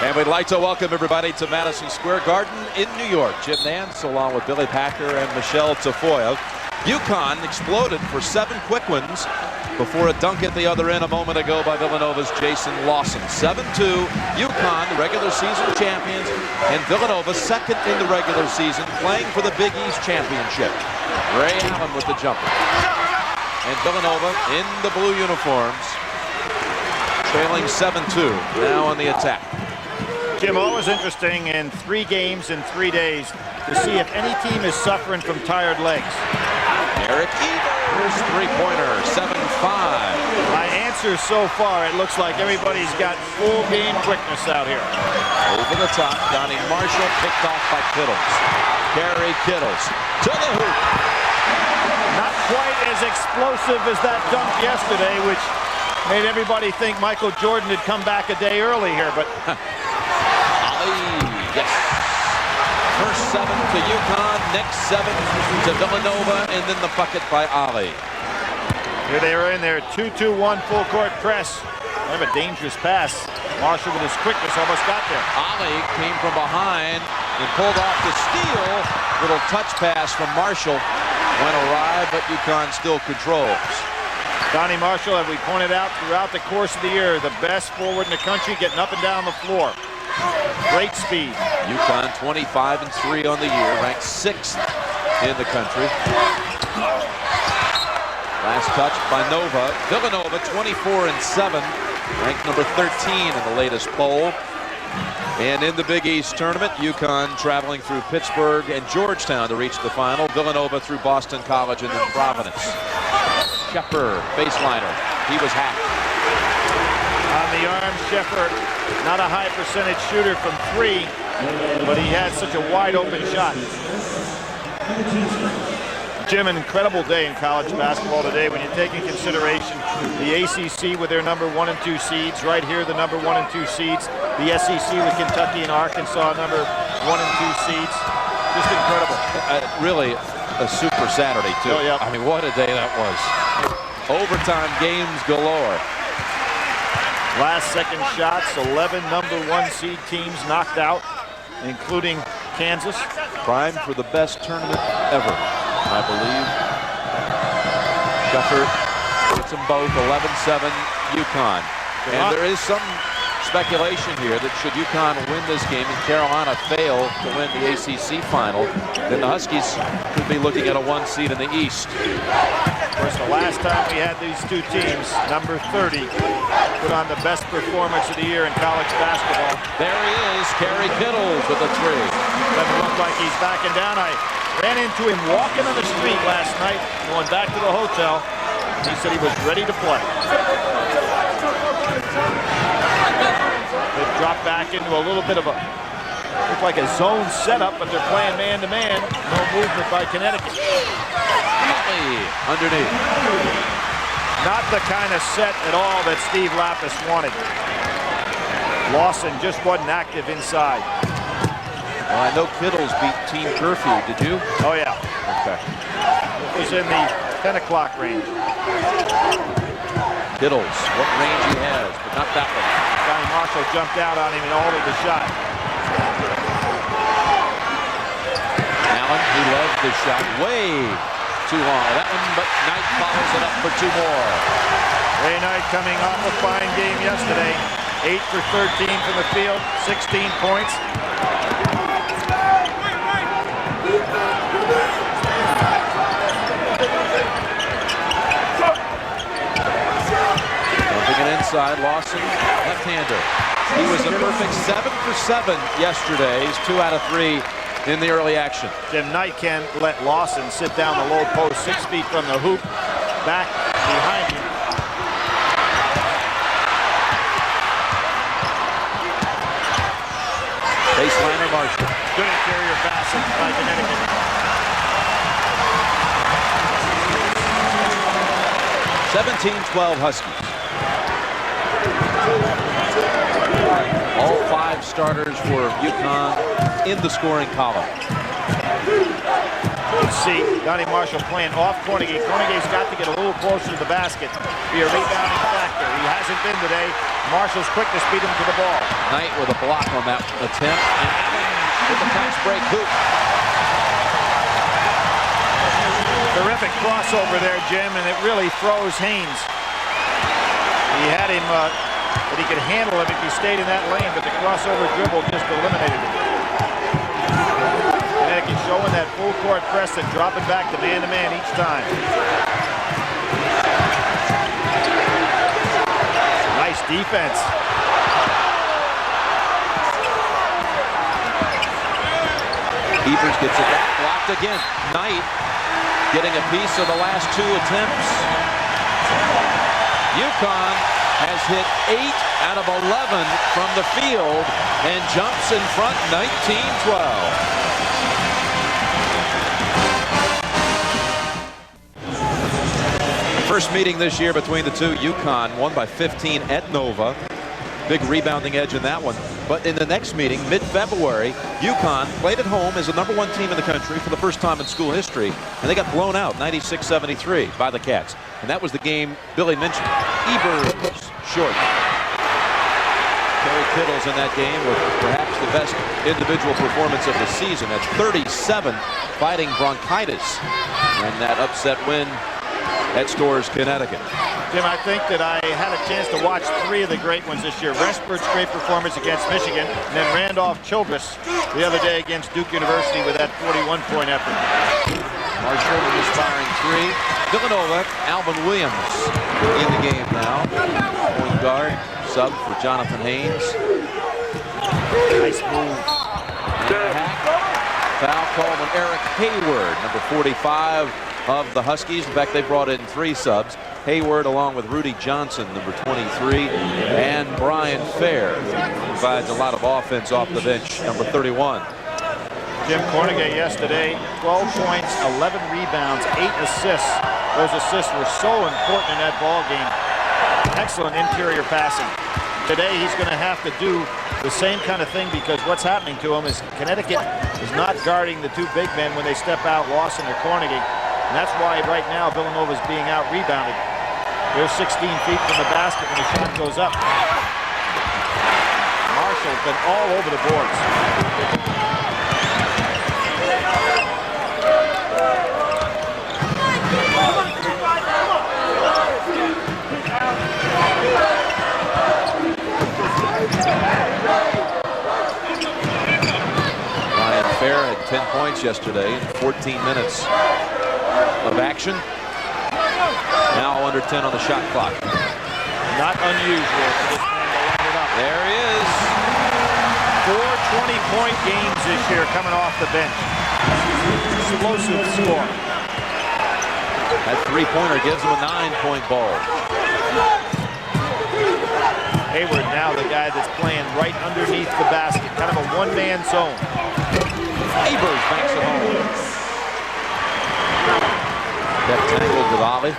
And we'd like to welcome everybody to Madison Square Garden in New York. Jim Nantz along with Billy Packer and Michelle Tafoya. UConn exploded for 7 quick ones before a dunk at the other end a moment ago by Villanova's Jason Lawson. 7-2, UConn, the regular season champions, and Villanova second in the regular season, playing for the Big East championship. Ray Allen with the jumper. And Villanova in the blue uniforms, trailing 7-2, now on the attack. Jim, always interesting in 3 games in 3 days to see if any team is suffering from tired legs. Eric Evers, three-pointer, 7-5. My answer so far, it looks like everybody's got full game quickness out here. Over the top, Donnie Marshall picked off by Kittles. Kery Kittles to the hoop. Not quite as explosive as that dunk yesterday, which made everybody think Michael Jordan had come back a day early here, but... Yes. First 7 to UConn, next 7 to Villanova, and then the bucket by Ali. Here they are in their 2-2-1 full court press. Kind of a dangerous pass. Marshall with his quickness almost got there. Ali came from behind and pulled off the steal. Little touch pass from Marshall. Went awry, but UConn still controls. Donnie Marshall, as we pointed out throughout the course of the year, the best forward in the country, getting up and down the floor. Great speed. UConn 25-3 on the year, ranked 6th in the country. Last touch by Nova. Villanova 24-7, ranked number 13 in the latest poll. And in the Big East tournament, UConn traveling through Pittsburgh and Georgetown to reach the final. Villanova through Boston College and then Providence. Shepard, baseliner. He was hacked. On the arm, Shepard, not a high percentage shooter from 3, but he had such a wide open shot. Jim, an incredible day in college basketball today when you take in consideration the ACC with their number 1 and 2 seeds. Right here, the number 1 and 2 seeds. The SEC with Kentucky and Arkansas, number 1 and 2 seeds. Just incredible. Really a super Saturday, too. Oh, yeah. I mean, what a day that was. Overtime games galore. Last second shots, 11 number 1 seed teams knocked out, including Kansas. Primed for the best tournament ever, I believe. Shepard gets them both, 11-7 UConn. And there is some speculation here that should UConn win this game and Carolina fail to win the ACC final, then the Huskies could be looking at a 1 seed in the East. Of course, the last time we had these 2 teams, number 30 put on the best performance of the year in college basketball. There he is, Kery Kittles with a 3. Doesn't look like he's backing down. I ran into him walking on the street last night, going back to the hotel. He said he was ready to play. They've dropped back into a little bit of a, looks like a zone setup, but they're playing man-to-man. No movement by Connecticut. Underneath. Not the kind of set at all that Steve Lapis wanted. Lawson just wasn't active inside. Well, I know Kittles beat Team Curfew. Did you? Oh, yeah. Okay. It was in the 10 o'clock range. Kittles, what range he has, but not that one. Donnie Marshall jumped out on him and altered the shot. Allen, he led the shot way too long. That one, but Knight follows it up for 2 more. Ray Knight coming off a fine game yesterday. 8 for 13 from the field, 16 points. Dumping it inside, Lawson, left-hander. He was a perfect 7 for 7 yesterday. He's 2 out of 3 in the early action. Jim, Knight can't let Lawson sit down the low post, 6 feet from the hoop, back behind him. Baseliner Marshall. Good interior passing by Connecticut. 17-12 Huskies. All 5 starters for UConn in the scoring column. You see Donnie Marshall playing off Cornegay. Cornegay's got to get a little closer to the basket, be a rebounding factor. He hasn't been today. Marshall's quickness beat him to the ball. Knight with a block on that attempt, and Allen with the fast break hoop. Terrific crossover there, Jim, and it really froze Haynes. He had him, but he could handle him if he stayed in that lane, but the crossover dribble just eliminated him. Connecticut showing that full court press and dropping back to man each time. Nice defense. Evers gets it back, blocked again. Knight getting a piece of the last 2 attempts. UConn has hit 8 out of 11 from the field and jumps in front 19-12. First meeting this year between the two. UConn won by 15 at Nova. Big rebounding edge in that one. But in the next meeting, mid-February, UConn played at home as the #1 team in the country for the first time in school history, and they got blown out 96-73 by the Cats. And that was the game Billy mentioned. Evers short. Kery Kittles in that game with perhaps the best individual performance of the season. That's 37 fighting bronchitis. And that upset win at Storrs, Connecticut. Jim, I think that I had a chance to watch 3 of the great ones this year. Rexford's great performance against Michigan, and then Randolph Childress the other day against Duke University with that 41-point effort. Marshall with his firing 3. Villanova, Alvin Williams in the game now. Point guard, sub for Jonathan Haynes. Nice move. Foul called on Eric Hayward, number 45 of the Huskies. In fact, they brought in 3 subs. Hayward along with Rudy Johnson, number 23, and Brian Fair, who provides a lot of offense off the bench, number 31. Jim, Cornegay yesterday, 12 points, 11 rebounds, 8 assists. Those assists were so important in that ball game. Excellent interior passing. Today he's going to have to do the same kind of thing because what's happening to him is Connecticut is not guarding the 2 big men when they step out, Lawson or Cornegay. And that's why right now Villanova is being out-rebounded. They're 16 feet from the basket when the shot goes up. Marshall's been all over the boards. Brian Fair had 10 points yesterday in 14 minutes of action. Now under 10 on the shot clock. Not unusual for this man to line it up. There he is. 4 20-point games this year coming off the bench. Explosive score. That 3-pointer gives him a 9-point ball. Hayward now the guy that's playing right underneath the basket. Kind of a one-man zone. Evers banks it home. Kept tangled with Ollie.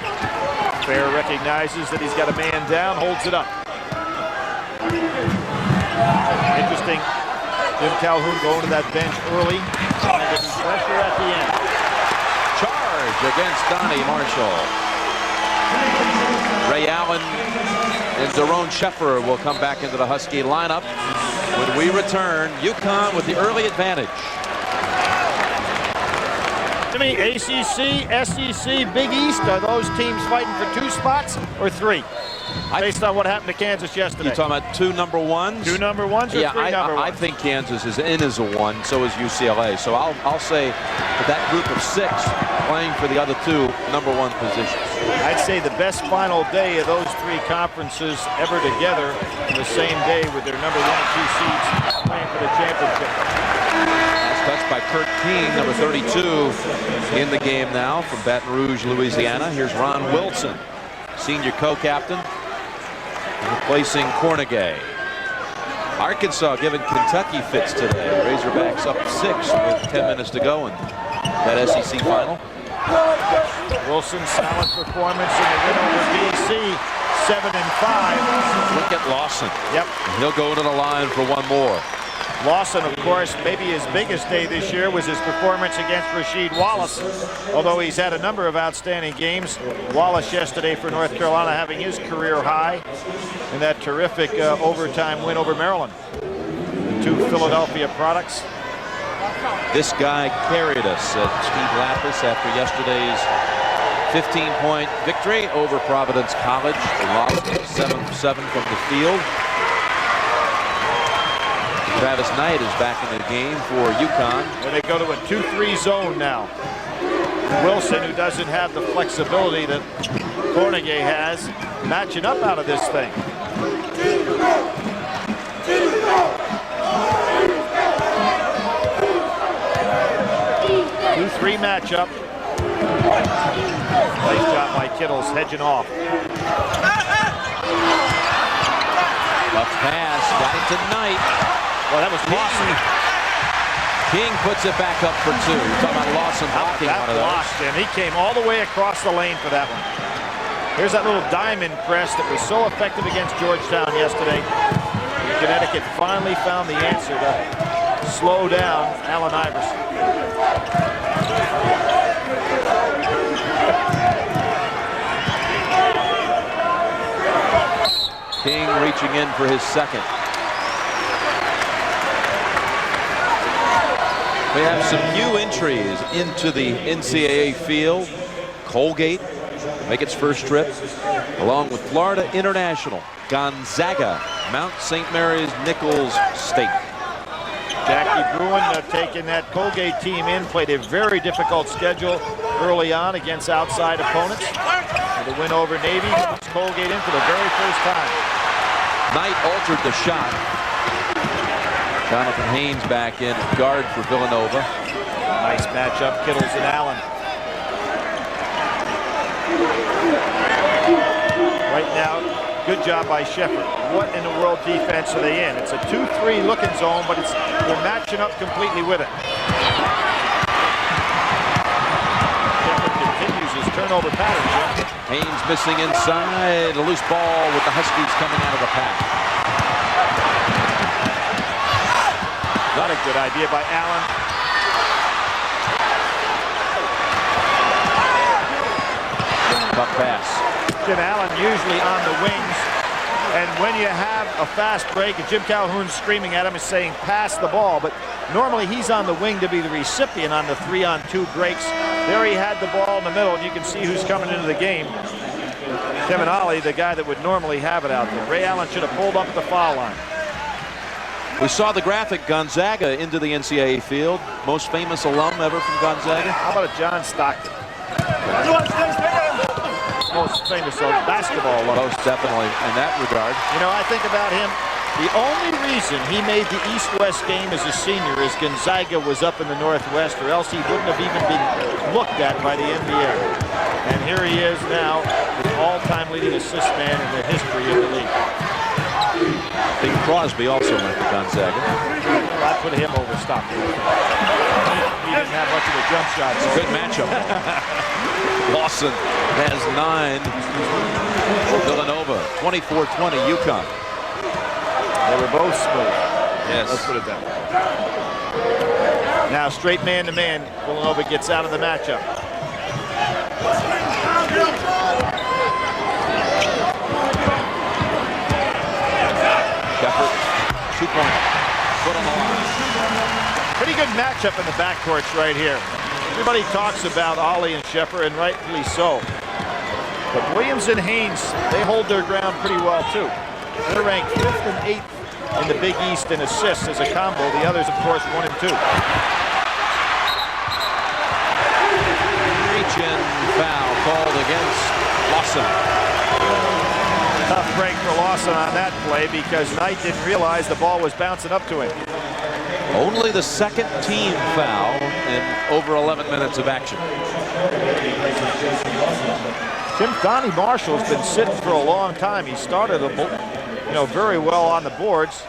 Fair recognizes that he's got a man down, holds it up. Interesting. Jim Calhoun going to that bench early. Getting pressure at the end. Charge against Donnie Marshall. Ray Allen and Daron Sheffer will come back into the Husky lineup when we return. UConn with the early advantage. Jimmy, ACC, SEC, Big East, are those teams fighting for 2 spots or 3? Based on what happened to Kansas yesterday. You talking about 2 number 1s? 2 number 1s or 3 number 1s? I think Kansas is in as a 1, so is UCLA. So I'll say that group of 6 playing for the other 2 number 1 positions. I'd say the best final day of those 3 conferences ever together on the same day with their number 1 and 2 seeds playing for the championship. Touched by Kurt King, number 32, in the game now from Baton Rouge, Louisiana. Here's Ron Wilson, senior co-captain, replacing Cornegay. Arkansas giving Kentucky fits today. Razorbacks up 6 with 10 minutes to go in that SEC final. Wilson's solid performance in the win over BC, 7-5. Look at Lawson. Yep. He'll go to the line for 1 more. Lawson, of course, maybe his biggest day this year was his performance against Rasheed Wallace. Although he's had a number of outstanding games. Wallace yesterday for North Carolina having his career high in that terrific overtime win over Maryland. The two Philadelphia products. This guy carried us, said Steve Lapis, after yesterday's 15-point victory over Providence College. They lost 7-7 from the field. Travis Knight is back in the game for UConn. And they go to a 2-3 zone now. Wilson, who doesn't have the flexibility that Cornegay has, matching up out of this thing. 2-3 matchup. Nice job by Kittles hedging off. Tough pass, got it to Knight. Well, that was Lawson. King puts it back up for two. You're talking about Lawson blocking one of those. And he came all the way across the lane for that one. Here's that little diamond press that was so effective against Georgetown yesterday. Connecticut finally found the answer to slow down Allen Iverson. King reaching in for his second. We have some new entries into the NCAA field. Colgate make its first trip, along with Florida International, Gonzaga, Mount St. Mary's Nichols State. Jackie Bruin taking that Colgate team in, played a very difficult schedule early on against outside opponents. And the win over Navy, Colgate in for the very first time. Knight altered the shot. Jonathan Haynes back in at guard for Villanova. Nice matchup, Kittles and Allen. Right now, good job by Shepherd. What in the world defense are they in? It's a 2-3 looking zone, but they're matching up completely with it. Shepherd continues his turnover pattern, Jim. Haynes missing inside. A loose ball with the Huskies coming out of the pack. Not a good idea by Allen. Tough pass. Jim Allen usually on the wings. And when you have a fast break, and Jim Calhoun's screaming at him and saying, pass the ball. But normally he's on the wing to be the recipient on the 3-on-2 breaks. There he had the ball in the middle, and you can see who's coming into the game. Kevin Ollie, the guy that would normally have it out there. Ray Allen should have pulled up at the foul line. We saw the graphic, Gonzaga into the NCAA field. Most famous alum ever from Gonzaga. How about a John Stockton? Most famous basketball alum. Most definitely in that regard. You know, I think about him. The only reason he made the East-West game as a senior is Gonzaga was up in the Northwest, or else he wouldn't have even been looked at by the NBA. And here he is now, the all-time leading assist man in the history of the league. Bing Crosby also went to Gonzaga. Well, I put him over Stockton. He didn't have much of a jump shot. It's a good matchup. Lawson has 9 for Villanova. 24-20 UConn. They were both smooth. Yes. Let's put it that way. Now straight man-to-man, Villanova gets out of the matchup. Shepherd, 2-pointer. Foot on the line. Pretty good matchup in the backcourts right here. Everybody talks about Ollie and Shepherd, and rightfully so. But Williams and Haynes, they hold their ground pretty well too. They're ranked 5th and 8th in the Big East in assists as a combo. The others, of course, 1 and 2. Reach-in foul called against Lawson. Tough break for Lawson on that play because Knight didn't realize the ball was bouncing up to him. Only the second team foul in over 11 minutes of action. Donnie Marshall's been sitting for a long time. He started very well on the boards.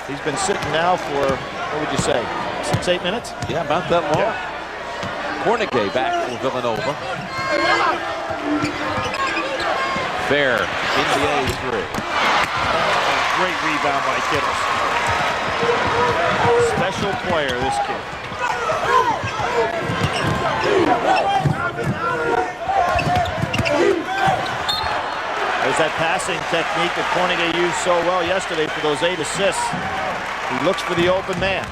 He's been sitting now for, what would you say, 6-8 minutes? Yeah, about that long. Yeah. Cornegay back for Villanova. Fair, NBA 3. Great rebound by Kittles. special player, this kid. There's that passing technique that Cornegay used so well yesterday for those 8 assists. He looks for the open man.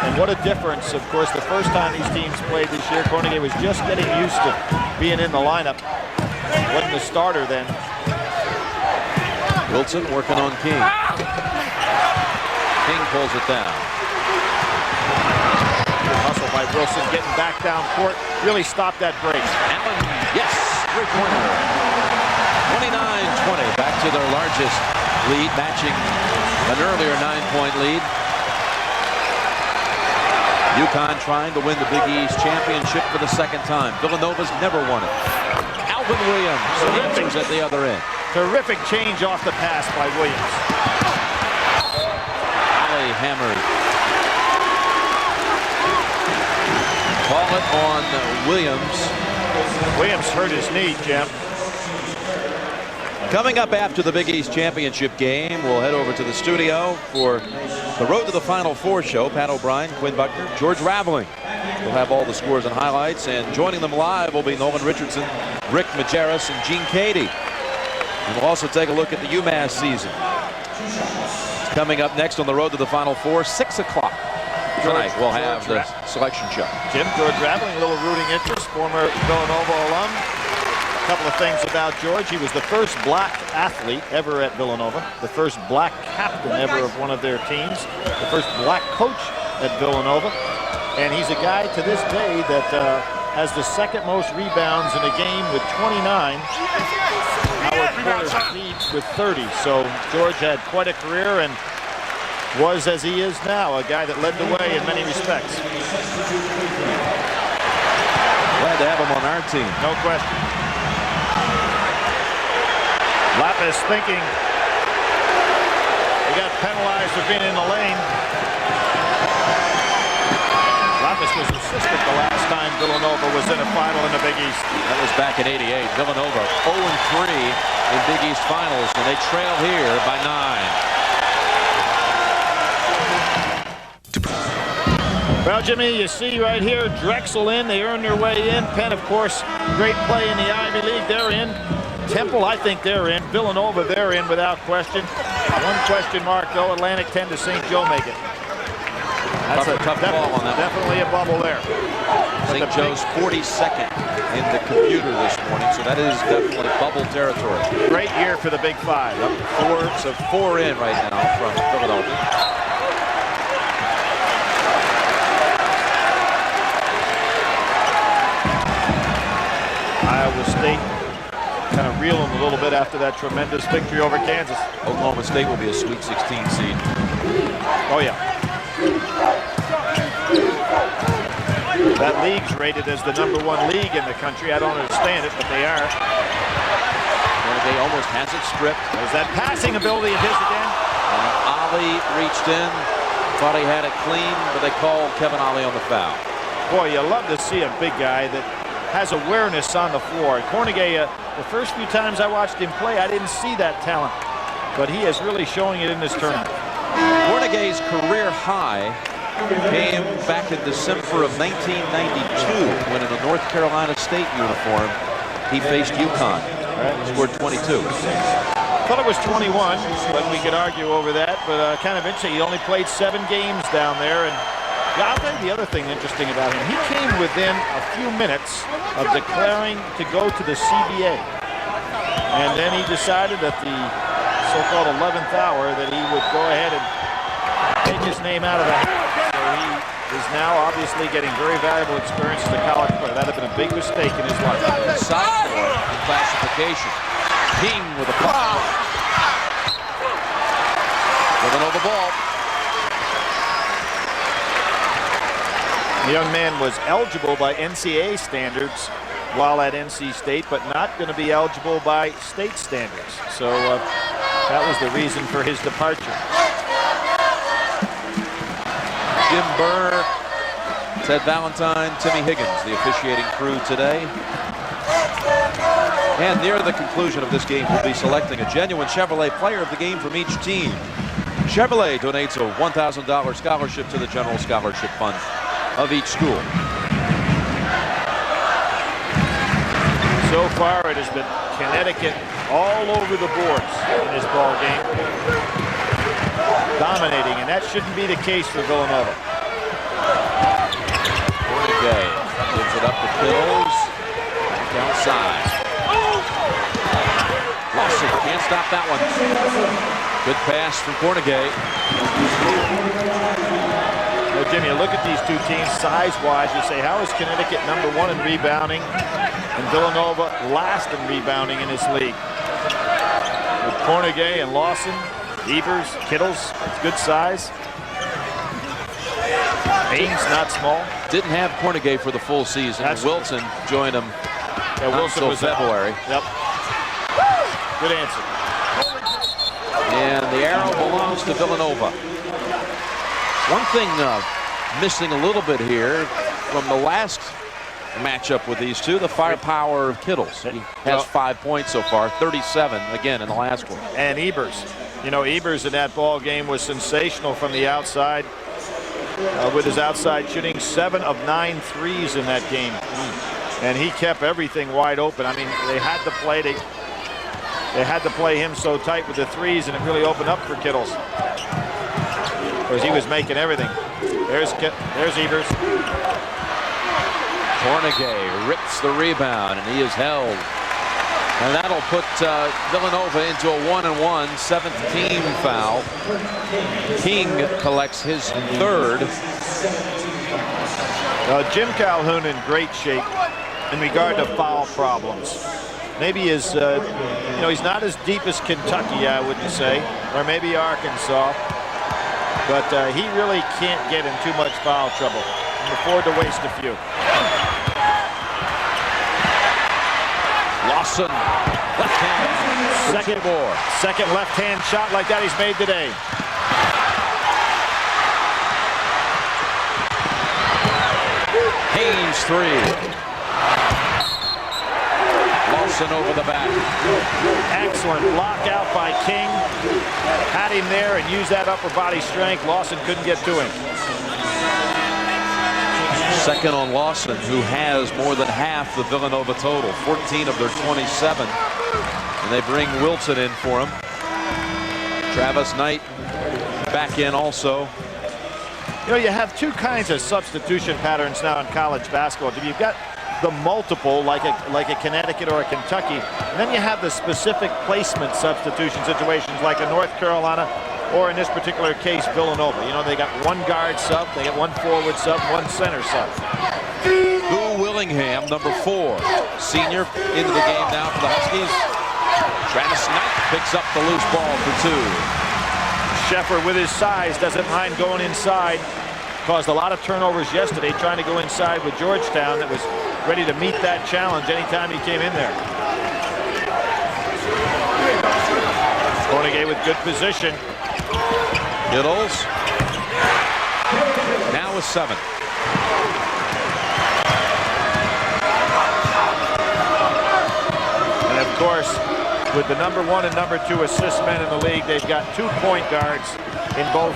And what a difference. Of course, the first time these teams played this year, Cornegay was just getting used to being in the lineup. Wasn't the starter then. Wilson working on King. King pulls it down. Hustle by Wilson, getting back down court. Really stopped that break. Allen, yes, three-pointer. 29-20, back to their largest lead, matching an earlier 9-point lead. UConn trying to win the Big East championship for the second time. Villanova's never won it. Alvin Williams answers at the other end. Terrific change off the pass by Williams. Alley hammered. Call it on Williams. Williams hurt his knee, Jim. Coming up after the Big East championship game, we'll head over to the studio for the Road to the Final Four show. Pat O'Brien, Quinn Buckner, George Raveling. We'll have all the scores and highlights, and joining them live will be Nolan Richardson, Rick Majerus, and Gene Cady. And we'll also take a look at the UMass season. It's coming up next on the Road to the Final Four, 6 o'clock. Tonight we'll have the selection show. Jim, George Raveling, a little rooting interest, former Villanova alum. A couple of things about George. He was the first black athlete ever at Villanova, the first black captain ever of one of their teams, the first black coach at Villanova, and he's a guy to this day that has the second most rebounds in a game with 29. Howard Porter leads with 30. So George had quite a career and was, as he is now, a guy that led the way in many respects. Glad to have him on our team. No question. Lapis thinking he got penalized for being in the lane. Lapis was assistant the last time Villanova was in a final in the Big East. That was back in '88. Villanova 0-3 in Big East finals, and they trail here by 9. Well, Jimmy, you see right here, Drexel in. They earn their way in. Penn, of course, great play in the Ivy League. They're in. Temple, I think they're in. Villanova, they're in without question. One question mark, though. Atlantic 10 to St. Joe make it. That's a tough call on that. Definitely a bubble there. St. Joe's 42nd in the computer this morning, so that is definitely bubble territory. Great year for the Big Five. So 4 in right now from Philadelphia. Iowa State kind of reeling a little bit after that tremendous victory over Kansas. Oklahoma State will be a Sweet 16 seed. Oh, yeah. That league's rated as the #1 league in the country. I don't understand it, but they are. They almost has it stripped. There's that passing ability of his again. Ali reached in, thought he had it clean, but they called Kevin Ali on the foul. Boy, you love to see a big guy that has awareness on the floor. Cornegay, the first few times I watched him play, I didn't see that talent, but he is really showing it in this tournament. Cornegay's career high came back in December of 1992 when in a North Carolina State uniform he faced UConn. He scored 22. Thought it was 21, but we could argue over that. But kind of interesting, he only played 7 games down there. And yeah, I'll tell you the other thing interesting about him. He came within a few minutes of declaring to go to the CBA. And then he decided at the so-called 11th hour that he would go ahead and take his name out of the hat. So he is now obviously getting very valuable experience as a college player. That had been a big mistake in his life. Sophomore in classification. King with a puck. Villanova ball. The young man was eligible by NCAA standards while at NC State, but not going to be eligible by state standards. So that was the reason for his departure. Jim Burr, Ted Valentine, Timmy Higgins, the officiating crew today. And near the conclusion of this game, we'll be selecting a genuine Chevrolet player of the game from each team. Chevrolet donates a $1,000 scholarship to the General Scholarship Fund of each school. So far, it has been Connecticut all over the boards in this ball game, dominating, and that shouldn't be the case for Villanova. Cornegay gives it up to Kittles. Back outside. Lawson can't stop that one. Good pass from Cornegay. Well, Jimmy, you look at these two teams size-wise. You say, how is Connecticut #1 in rebounding, and Villanova last in rebounding in this league? With Cornegay and Lawson, Evers, Kittles, it's good size. Ames, not small. Didn't have Cornegay for the full season. Wilson joined him Wilson was February. Yep. Good answer. And the arrow belongs to Villanova. One thing missing a little bit here from the last matchup with these two, the firepower of Kittles. He has 5 points so far, 37 again in the last one. And Ebers. You know, Ebers in that ball game was sensational from the outside with his outside shooting, 7 of 9 threes in that game. And he kept everything wide open. I mean, they had to play him so tight with the threes, and it really opened up for Kittles, because he was making everything. There's Evers. Cornegay rips the rebound, and he is held. And that'll put Villanova into a 1-1, 7th team foul. King collects his 3rd. Jim Calhoun in great shape in regard to foul problems. Maybe he's not as deep as Kentucky, I wouldn't say, or maybe Arkansas, but he really can't get in too much foul trouble. He can afford to waste a few. Lawson, left hand, second left-hand shot like that he's made today. Haynes 3. Lawson over the back. Excellent block out by King. Had him there and used that upper body strength. Lawson couldn't get to him. Second on Lawson, who has more than half the Villanova total, 14 of their 27. And they bring Wilson in for him. Travis Knight back in also. You know, you have two kinds of substitution patterns now in college basketball. You've got the multiple, like a Connecticut or a Kentucky, and then you have the specific placement substitution situations like a North Carolina, or in this particular case, Villanova. You know, they got one guard sub, they got one forward sub, one center sub. Boo Willingham, number 4, senior, into the game now for the Huskies. Travis Knight picks up the loose ball for 2. Sheffer, with his size, doesn't mind going inside. Caused a lot of turnovers yesterday trying to go inside with Georgetown, that was ready to meet that challenge anytime he came in there. Cornegay with good position. Kittles now with 7. And of course, with the #1 and #2 assist men in the league, they've got 2 point guards in both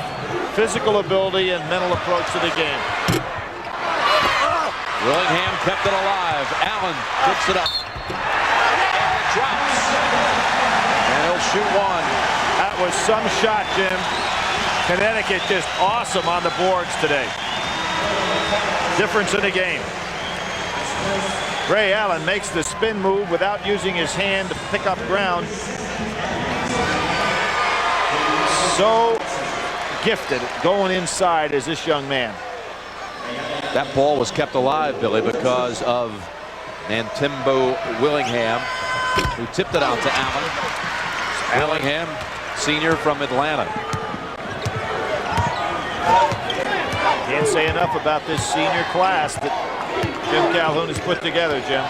physical ability and mental approach to the game. Willingham kept it alive. Allen picks it up. And it drops. And he'll shoot 1. That was some shot, Jim. Connecticut just awesome on the boards today. Difference in the game. Ray Allen makes the spin move without using his hand to pick up ground. So gifted going inside as this young man. That ball was kept alive, Billy, because of Nantimbo Willingham, who tipped it out to Allen. Willingham, senior from Atlanta. Can't say enough about this senior class that Jim Calhoun has put together, Jim.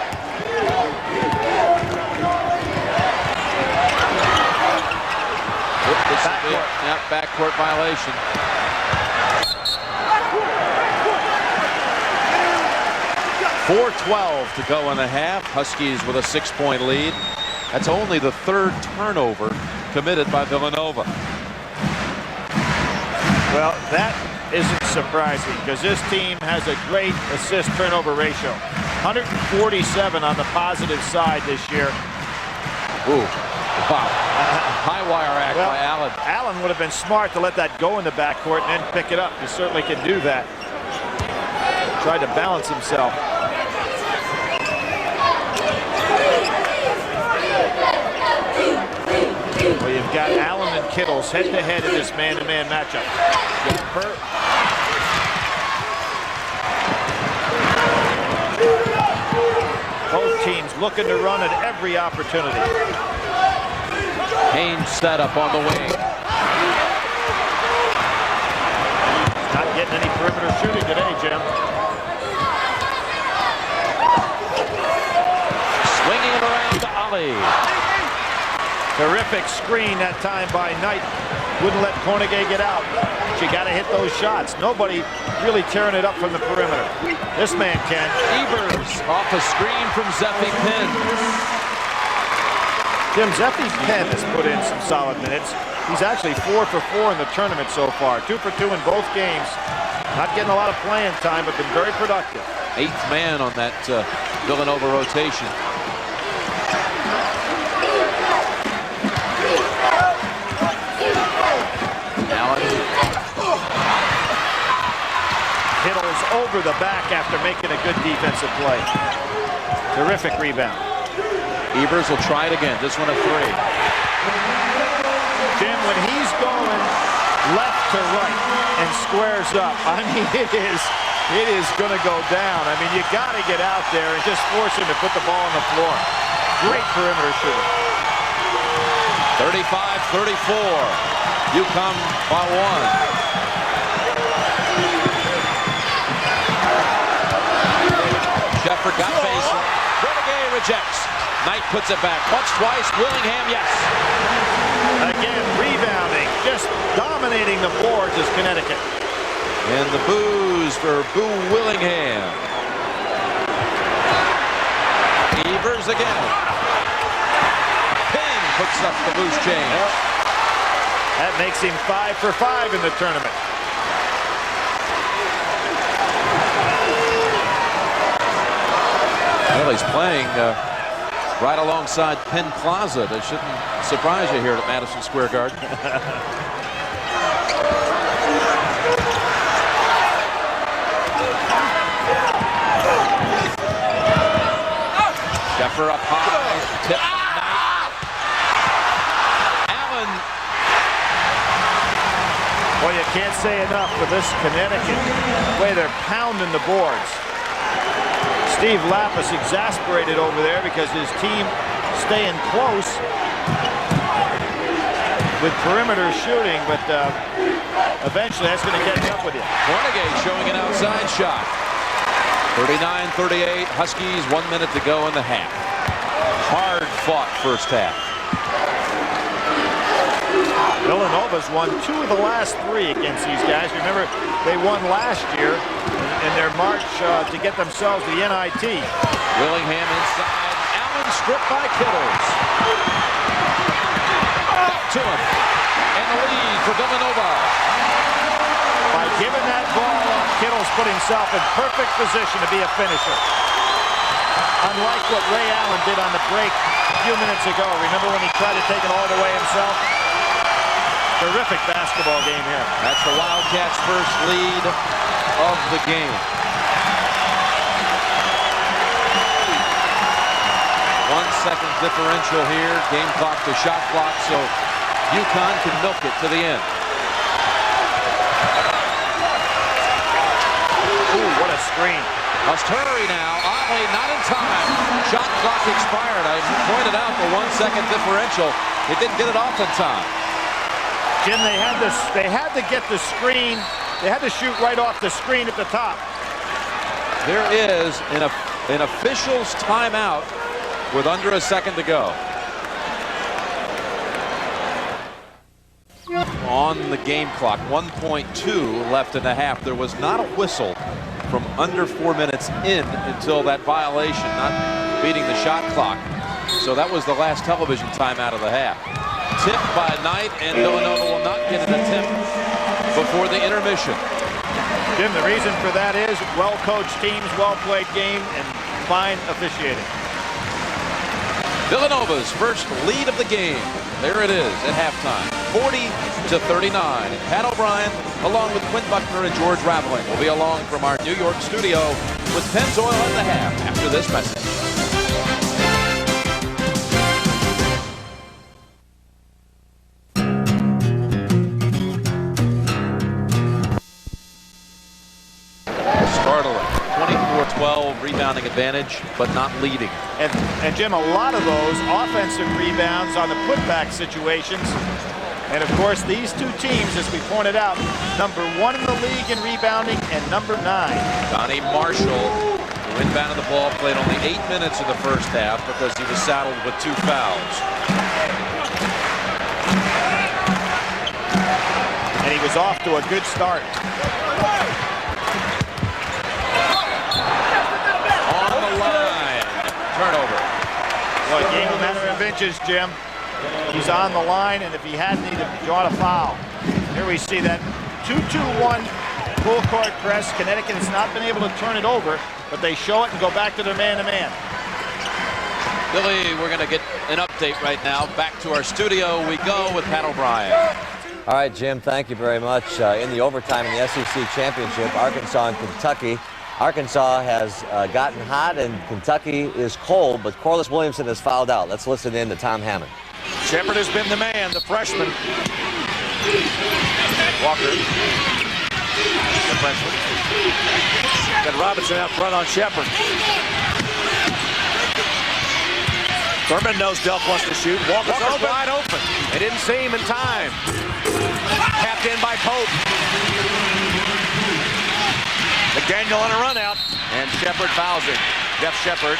Backcourt violation. .412 to go in the half. Huskies with a 6-point lead. That's only the 3rd turnover committed by Villanova. Well, that isn't surprising because this team has a great assist-turnover ratio. 147 on the positive side this year. Ooh, wow. High wire act by Allen. Allen would have been smart to let that go in the backcourt and then pick it up. He certainly can do that. Tried to balance himself. Well, you've got Allen and Kittles head-to-head in this man-to-man matchup. Both teams looking to run at every opportunity. Haynes set up on the wing. Not getting any perimeter shooting today, Jim. Swinging it around to Ali. Terrific screen that time by Knight. Wouldn't let Cornegay get out. You got to hit those shots. Nobody really tearing it up from the perimeter. This man can. Evers off a screen from Zeffie Penn. Jim, Zeffie Penn has put in some solid minutes. He's actually 4 for 4 in the tournament so far. 2 for 2 in both games. Not getting a lot of playing time, but been very productive. 8th man on that Villanova rotation. Kittles over the back after making a good defensive play. Terrific rebound. Evers will try it again. This one a 3. Jim, when he's going left to right and squares up, I mean, it is going to go down. I mean, you got to get out there and just force him to put the ball on the floor. Great perimeter shooter. 35-34. UConn by 1. Shepard got baseline. Cornegay rejects. Knight puts it back. Once, twice. Willingham, yes. Again, rebounding. Just dominating the boards is Connecticut. And the boos for Boo Willingham. Evers again. Penn puts up the loose change. That makes him 5 for 5 in the tournament. Well, he's playing right alongside Penn Plaza. That shouldn't surprise you here at Madison Square Garden. Sheffer up high. Tip Knight. Allen. Well, you can't say enough for this Connecticut. The way they're pounding the boards. Steve Lapis exasperated over there because his team staying close with perimeter shooting, but eventually that's going to catch up with you. Cornegay showing an outside shot. 39-38. Huskies, 1 minute to go in the half. Hard fought first half. Villanova's won 2 of the last 3 against these guys. Remember, they won last year in their march to get themselves the NIT. Willingham inside. Allen stripped by Kittles. Back to him. And the lead for Villanova. By giving that ball up, Kittles put himself in perfect position to be a finisher. Unlike what Ray Allen did on the break a few minutes ago. Remember when he tried to take it all the way himself? Terrific basketball game here. That's the Wildcats' first lead of the game. 1 second differential here. Game clock to shot clock, so UConn can milk it to the end. Ooh, what a screen. Must hurry now. Ollie not in time. Shot clock expired. I pointed out the 1 second differential. He didn't get it off in time. Jim, they had to get the screen. They had to shoot right off the screen at the top. There is an official's timeout with under a second to go. On the game clock, 1.2 left in the half. There was not a whistle from under 4 minutes in until that violation, not beating the shot clock. So that was the last television timeout of the half. Tipped by Knight, and Villanova will not get an attempt before the intermission. Jim, the reason for that is well-coached teams, well-played game, and fine officiating. Villanova's first lead of the game. There it is at halftime, 40-39. And Pat O'Brien, along with Quinn Buckner and George Raveling, will be along from our New York studio with Pennzoil at the half after this message. Startling. 24-12 rebounding advantage, but not leading. And Jim, a lot of those offensive rebounds on the putback situations. And of course, these two teams, as we pointed out, number 1 in the league in rebounding and number 9. Donnie Marshall, who inbounded the ball, played only 8 minutes in the first half because he was saddled with 2 fouls. And he was off to a good start. On the line. Turnover. Well, a game of matter of inches, Jim. He's on the line, and if he hadn't, he'd have drawn a foul. Here we see that 2-2-1 full court press. Connecticut has not been able to turn it over, but they show it and go back to their man-to-man. Billy, we're going to get an update right now. Back to our studio we go with Pat O'Brien. All right, Jim, thank you very much. In the overtime in the SEC Championship, Arkansas and Kentucky. Arkansas has gotten hot and Kentucky is cold, but Corliss Williamson has fouled out. Let's listen in to Tom Hammond. Shepard has been the man, the freshman. Walker, the freshman. Got Robinson out front on Shepard. Thurman knows Delk wants to shoot. Walker's wide open. They didn't see him in time. Tapped in by Pope. McDaniel on a run out. And Shepard fouls it. Jeff Shepard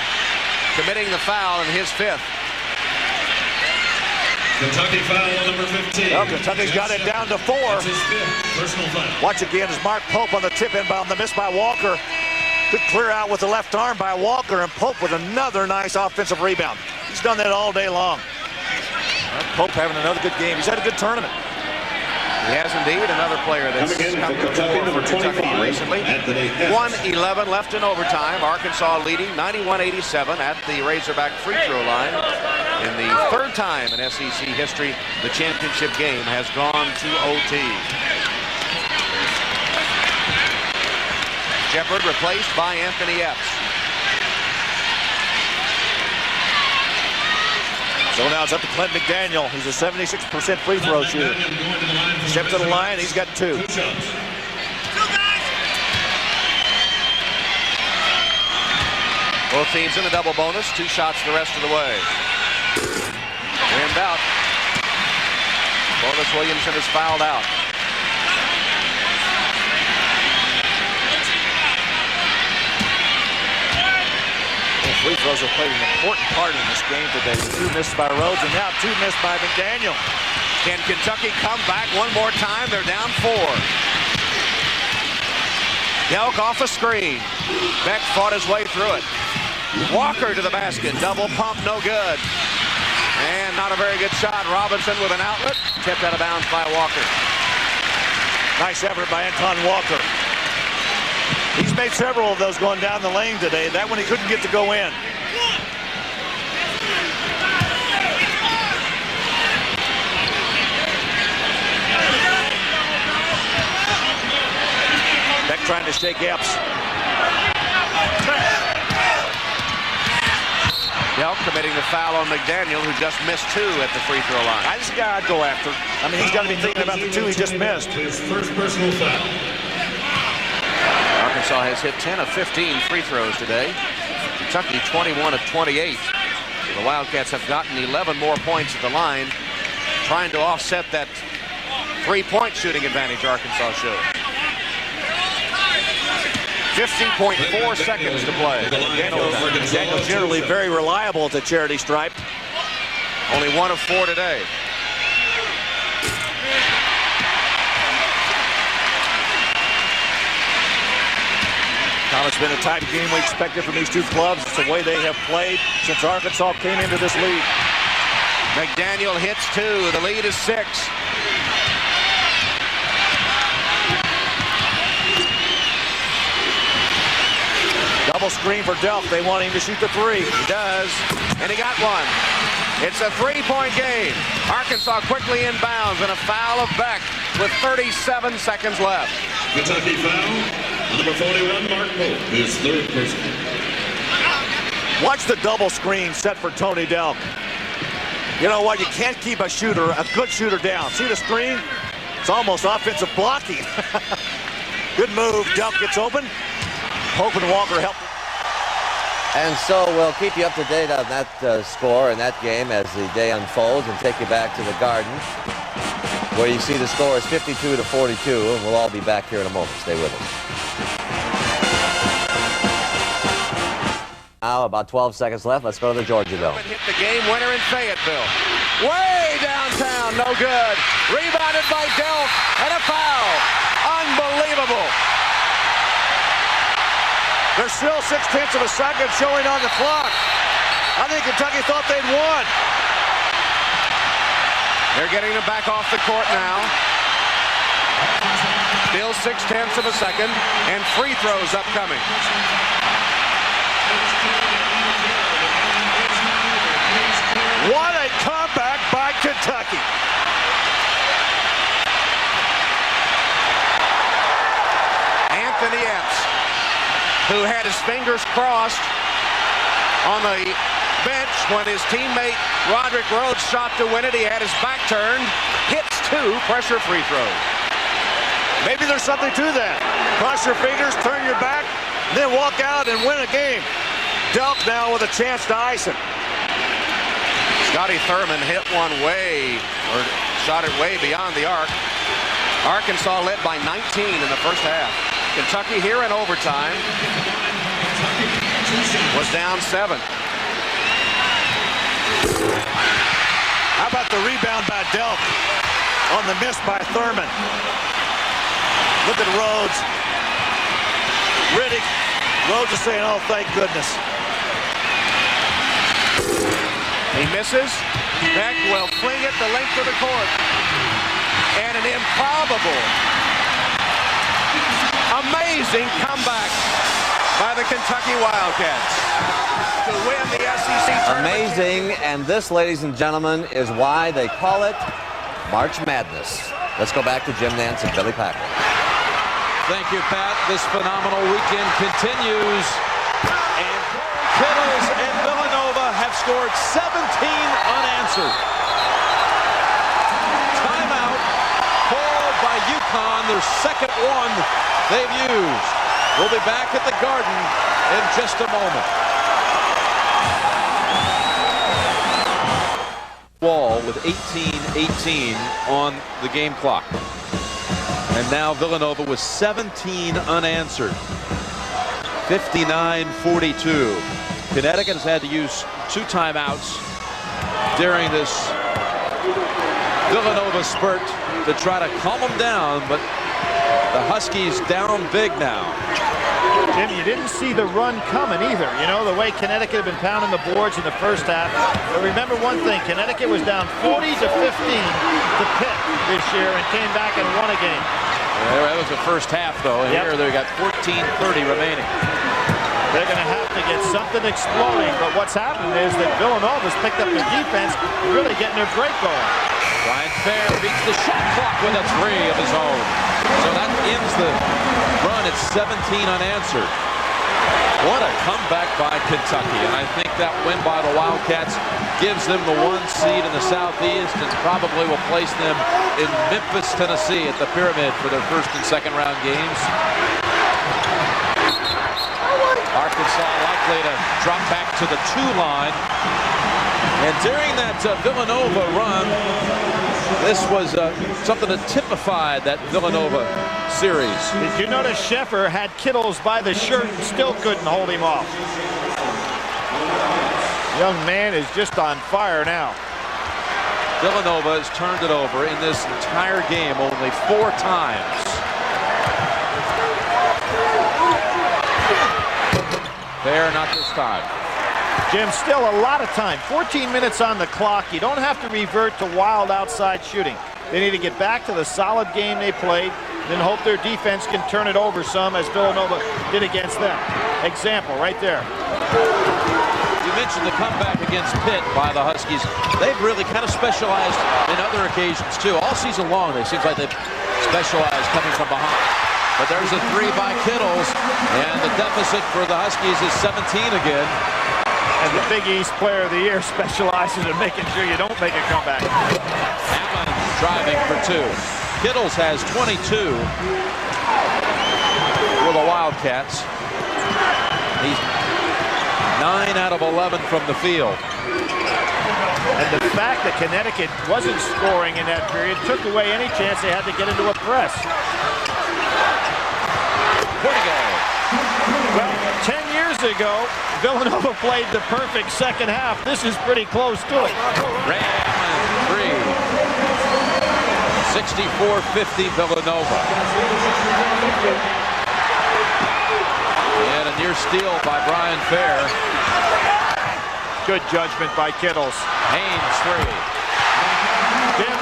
committing the foul in his 5th. Kentucky foul number 15. Well, Kentucky's got it down to 4. That's his 5th personal foul. Watch again as Mark Pope on the tip inbound. The miss by Walker. Good clear out with the left arm by Walker, and Pope with another nice offensive rebound. He's done that all day long. Pope having another good game. He's had a good tournament. He has indeed. Another player that's come to score for Kentucky recently. 1:11 left in overtime. Arkansas leading 91-87 at the Razorback free throw line. In the 3rd time in SEC history, the championship game has gone to OT. Shepard replaced by Anthony Epps. So now it's up to Clint McDaniel. He's a 76% free throw shooter. Steps to the line, he's got 2. Both teams in the double bonus. 2 shots the rest of the way. Rimmed out. Corliss Williamson is fouled out. Free throws have played an important part in this game today. 2 missed by Rhodes and now 2 missed by McDaniel. Can Kentucky come back one more time? They're down 4. Delk off a screen. Beck fought his way through it. Walker to the basket. Double pump, no good. And not a very good shot. Robinson with an outlet. Tipped out of bounds by Walker. Nice effort by Anton Walker. He's made several of those going down the lane today. That one he couldn't get to go in. Beck trying to shake Epps. Delk committing the foul on McDaniel, who just missed 2 at the free throw line. This is a guy I'd go after. I mean, he's got to be thinking about the 2 he just missed. His 1st personal foul. Arkansas has hit 10 of 15 free throws today. Kentucky 21 of 28. The Wildcats have gotten 11 more points at the line, trying to offset that 3-point shooting advantage Arkansas shows. 50.4 seconds to play. Daniel's generally very reliable at the charity stripe. Only 1 of 4 today. It's been a tight game we expected from these 2 clubs. It's the way they have played since Arkansas came into this league. McDaniel hits 2. The lead is 6. double screen for Delk. They want him to shoot the three. He does, and he got one. It's a three-point game. Arkansas quickly inbounds, and a foul of Beck with 37 seconds left. Kentucky foul. Number 41, Mark Pope, his third personal. Watch the double screen set for Tony Delk. You know what? You can't keep a good shooter down. See the screen? It's almost offensive blocking. Good move. Delk gets open. Pope and Walker help. And so we'll keep you up to date on that score and that game as the day unfolds and take you back to the Garden, where you see the score is 52-42, and we'll all be back here in a moment. Stay with us. Now, about 12 seconds left. Let's go to the Georgiaville. Hit the game winner in Fayetteville. Way downtown, no good. Rebounded by Delk, and a foul. Unbelievable. There's still 6/10 of a second showing on the clock. I think Kentucky thought they'd won. They're getting them back off the court now. Still 6/10 of a second, and free throws upcoming. What a comeback by Kentucky. Anthony Epps, who had his fingers crossed on the bench when his teammate Roderick Rhodes shot to win it. He had his back turned, hits 2 pressure free throws. Maybe there's something to that. Cross your fingers, turn your back, then walk out and win a game. Delk now with a chance to ice it. Scotty Thurman hit one shot it way beyond the arc. Arkansas led by 19 in the first half. Kentucky here in overtime was down 7. How about the rebound by Delk on the miss by Thurman? Look at Rhodes. Riddick. Rhodes is saying, oh, thank goodness. He misses. Beck will fling it the length of the court. And an improbable, amazing comeback by the Kentucky Wildcats to win the SEC tournament. Amazing, and this, ladies and gentlemen, is why they call it March Madness. Let's go back to Jim Nantz and Billy Packer. Thank you, Pat. This phenomenal weekend continues. And Kery Kittles and Villanova have scored 17 unanswered. Timeout called by UConn, their second one they've used. We'll be back at the Garden in just a moment. Wall with 18-18 on the game clock. And now Villanova with 17 unanswered. 59-42. Connecticut has had to use 2 timeouts during this Villanova spurt to try to calm them down, but the Huskies down big now. Jim, you didn't see the run coming either. You know, the way Connecticut had been pounding the boards in the first half. But remember one thing, Connecticut was down 40-15 to Pitt this year and came back and won a game. Yeah, that was the first half, though. Yep. Here they got 14:30 remaining. They're going to have to get something exploding, but what's happened is that Villanova's picked up their defense and really getting their break going. Ryan Fair beats the shot clock with a 3 of his own. So that ends the run at 17 unanswered. What a comeback by Kentucky, and I think that win by the Wildcats gives them the 1 seed in the Southeast and probably will place them in Memphis, Tennessee at the Pyramid for their first and second round games. Arkansas likely to drop back to the 2 line. And during that Villanova run, this was something that typified that Villanova series. Did you notice Sheffer had Kittles by the shirt and still couldn't hold him off? Young man is just on fire now. Villanova has turned it over in this entire game only 4 times. Fair, not this time. Jim, still a lot of time. 14 minutes on the clock. You don't have to revert to wild outside shooting. They need to get back to the solid game they played, then hope their defense can turn it over some, as Villanova did against them. Example right there. You mentioned the comeback against Pitt by the Huskies. They've really kind of specialized in other occasions too. All season long, it seems like they've specialized coming from behind. But there's a three by Kittles, and the deficit for the Huskies is 17 again. And the Big East Player of the Year specializes in making sure you don't make a comeback. Allen driving for two. Kittles has 22 for the Wildcats. He's 9 out of 11 from the field. And the fact that Connecticut wasn't scoring in that period took away any chance they had to get into a press. Well, 10 years ago, Villanova played the perfect second half. This is pretty close to it. Ram three. 64-50 Villanova. And a near steal by Brian Fair. Good judgment by Kittles. Haynes three. Jim,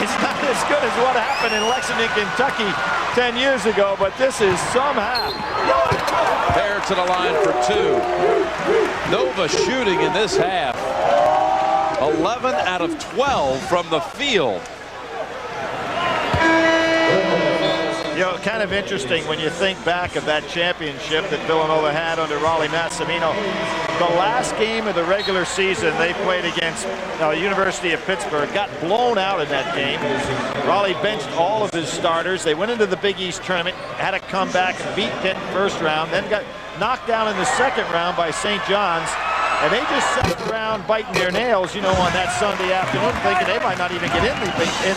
it's not as good as what happened in Lexington, Kentucky 10 years ago, but this is some half. Fair to the line for two. Nova shooting in this half. 11 out of 12 from the field. You know, kind of interesting when you think back of that championship that Villanova had under Rollie Massimino. The last game of the regular season they played against University of Pittsburgh, got blown out in that game. Rollie benched all of his starters. They went into the Big East tournament, had a comeback and beat Pitt in the first round, then got knocked down in the second round by St. John's. And they just sat around biting their nails, you know, on that Sunday afternoon, thinking they might not even get in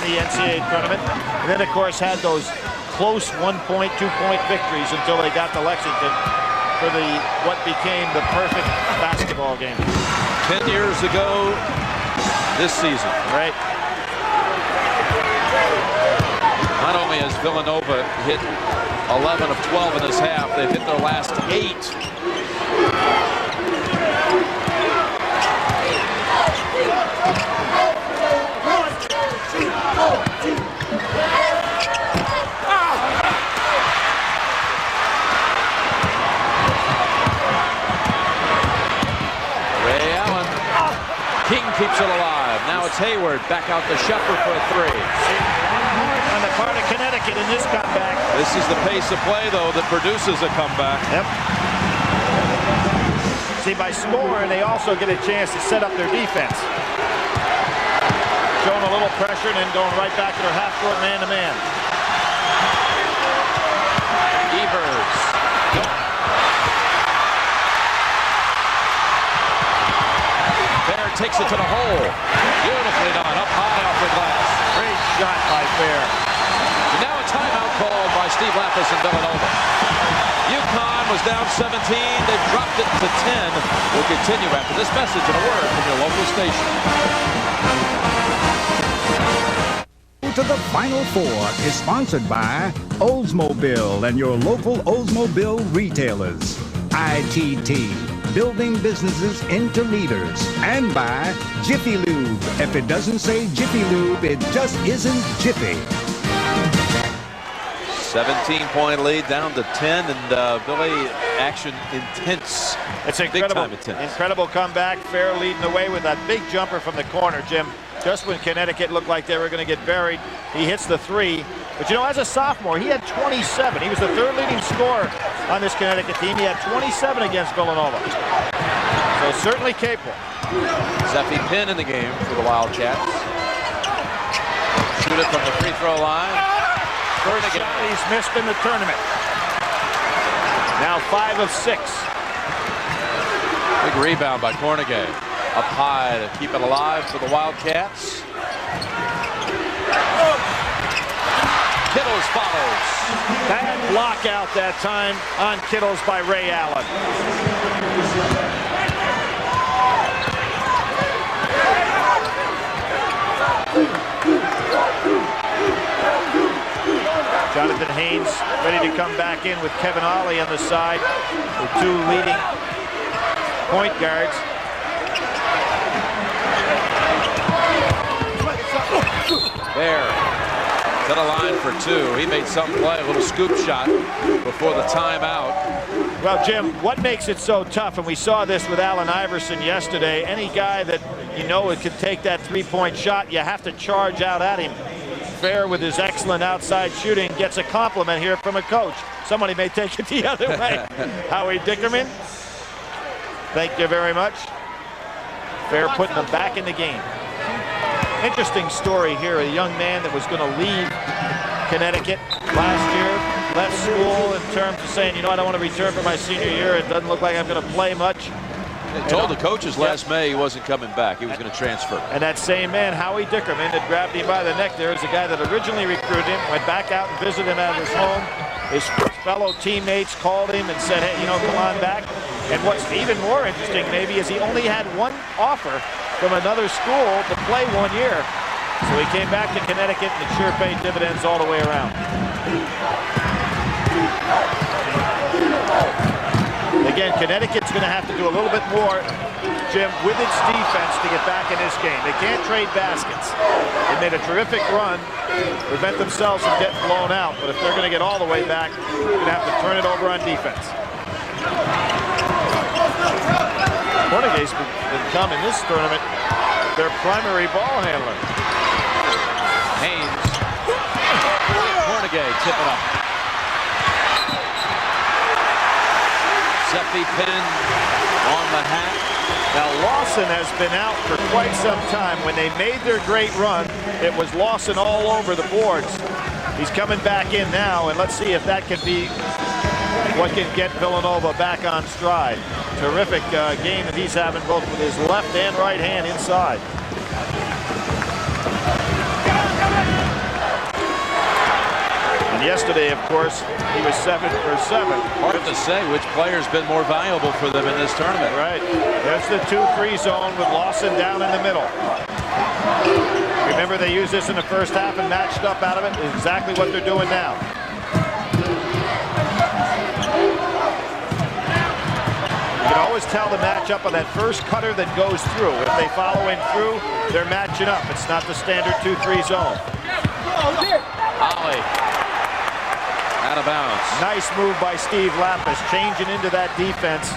the NCAA tournament. And then, of course, had those close 1-point, 2-point victories until they got to Lexington for what became the perfect basketball game. 10 years ago this season. Right. Not only has Villanova hit 11 of 12 in this half, they've hit their last 8. Keeps it alive. Now it's Hayward back out to Shepard for a three. On the part of Connecticut in this comeback. This is the pace of play, though, that produces a comeback. Yep. See, by scoring, they also get a chance to set up their defense. Showing a little pressure and then going right back to their half-court man-to-man. Evers. Takes it to the hole. Beautifully done. Up high off the glass. Great shot by Fair. And now a timeout called by Steve Lapis in Villanova. UConn was down 17. They've dropped it to 10. We'll continue after this message and a word from your local station. To the Final Four is sponsored by Oldsmobile and your local Oldsmobile retailers. ITT. Building businesses into leaders. And by Jiffy Lube. If it doesn't say Jiffy Lube, it just isn't Jiffy. 17-point lead down to 10, and Billy, action intense. It's incredible. Incredible comeback. Fair leading the way with that big jumper from the corner, Jim. Just when Connecticut looked like they were going to get buried, he hits the three. But you know, as a sophomore, he had 27. He was the third leading scorer on this Connecticut team. He had 27 against Villanova. So certainly capable. Zephy Penn in the game for the Wildcats. Shoot it from the free throw line. First shot he's missed in the tournament. Now 5 of 6. Big rebound by Cornegay. Up high to keep it alive for the Wildcats. Kittles follows. Bad block out that time on Kittles by Ray Allen. Jonathan Haynes ready to come back in with Kevin Ollie on the side. The two leading point guards. There. To the line for two. He made some play, a little scoop shot before the timeout. Well, Jim, what makes it so tough, and we saw this with Allen Iverson yesterday, any guy that you know it can take that three-point shot, you have to charge out at him. Fair, with his excellent outside shooting, gets a compliment here from a coach. Somebody may take it the other way. Howie Dickerman, thank you very much. Fair putting them back in the game. Interesting story here. A young man that was going to leave Connecticut last year, left school in terms of saying, you know, I don't want to return for my senior year. It doesn't look like I'm going to play much. They told the coaches last May he wasn't coming back. He was going to transfer. And that same man, Howie Dickerman, that grabbed him by the neck there, is the guy that originally recruited him, went back out and visited him at his home. His fellow teammates called him and said, hey, you know, come on back. And what's even more interesting maybe is he only had one offer from another school to play 1 year. So he came back to Connecticut and it sure paid dividends all the way around. Again, Connecticut's going to have to do a little bit more, Jim, with its defense to get back in this game. They can't trade baskets. They made a terrific run, prevent themselves from getting blown out, but if they're going to get all the way back, they're going to have to turn it over on defense. Hornigate's become in this tournament their primary ball handler. Haynes. Hornigate tip it up. Zeppi Penn on the hat. Now Lawson has been out for quite some time. When they made their great run, it was Lawson all over the boards. He's coming back in now, and let's see if that can be what can get Villanova back on stride. Terrific game that he's having both with his left and right hand inside. And yesterday, of course, he was 7 for 7. Hard to say which player's been more valuable for them in this tournament. Right. There's the 2-3 zone with Lawson down in the middle. Remember, they used this in the first half and matched up out of it. It's exactly what they're doing now. You can always tell the matchup of that first cutter that goes through. If they follow him through, they're matching up. It's not the standard 2-3 zone. Ollie. Out of bounds. Nice move by Steve Lapis, changing into that defense.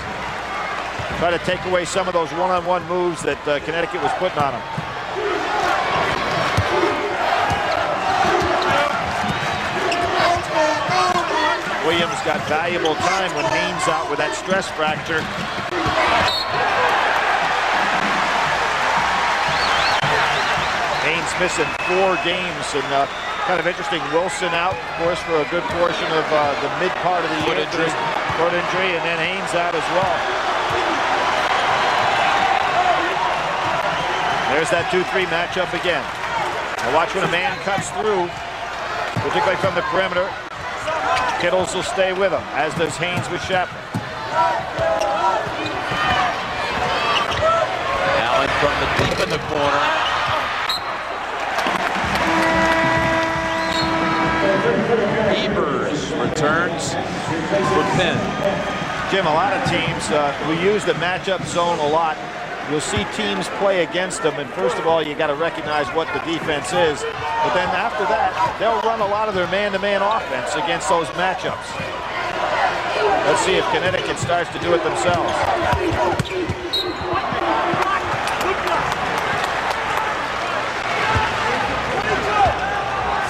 Try to take away some of those one-on-one moves that Connecticut was putting on them. Williams got valuable time when Haynes out with that stress fracture. Haynes missing 4 games, and kind of interesting. Wilson out, of course, for a good portion of the mid part of the year. Foot injury, and then Haynes out as well. There's that 2-3 matchup again. Now watch when a man cuts through, particularly from the perimeter. Kittles will stay with him, as does Haynes with Chapman. Allen from the deep in the corner. Evers returns for Penn. Jim, a lot of teams, we use the matchup zone a lot. You'll see teams play against them, and first of all, you got to recognize what the defense is. But then after that, they'll run a lot of their man-to-man offense against those matchups. Let's see if Connecticut starts to do it themselves.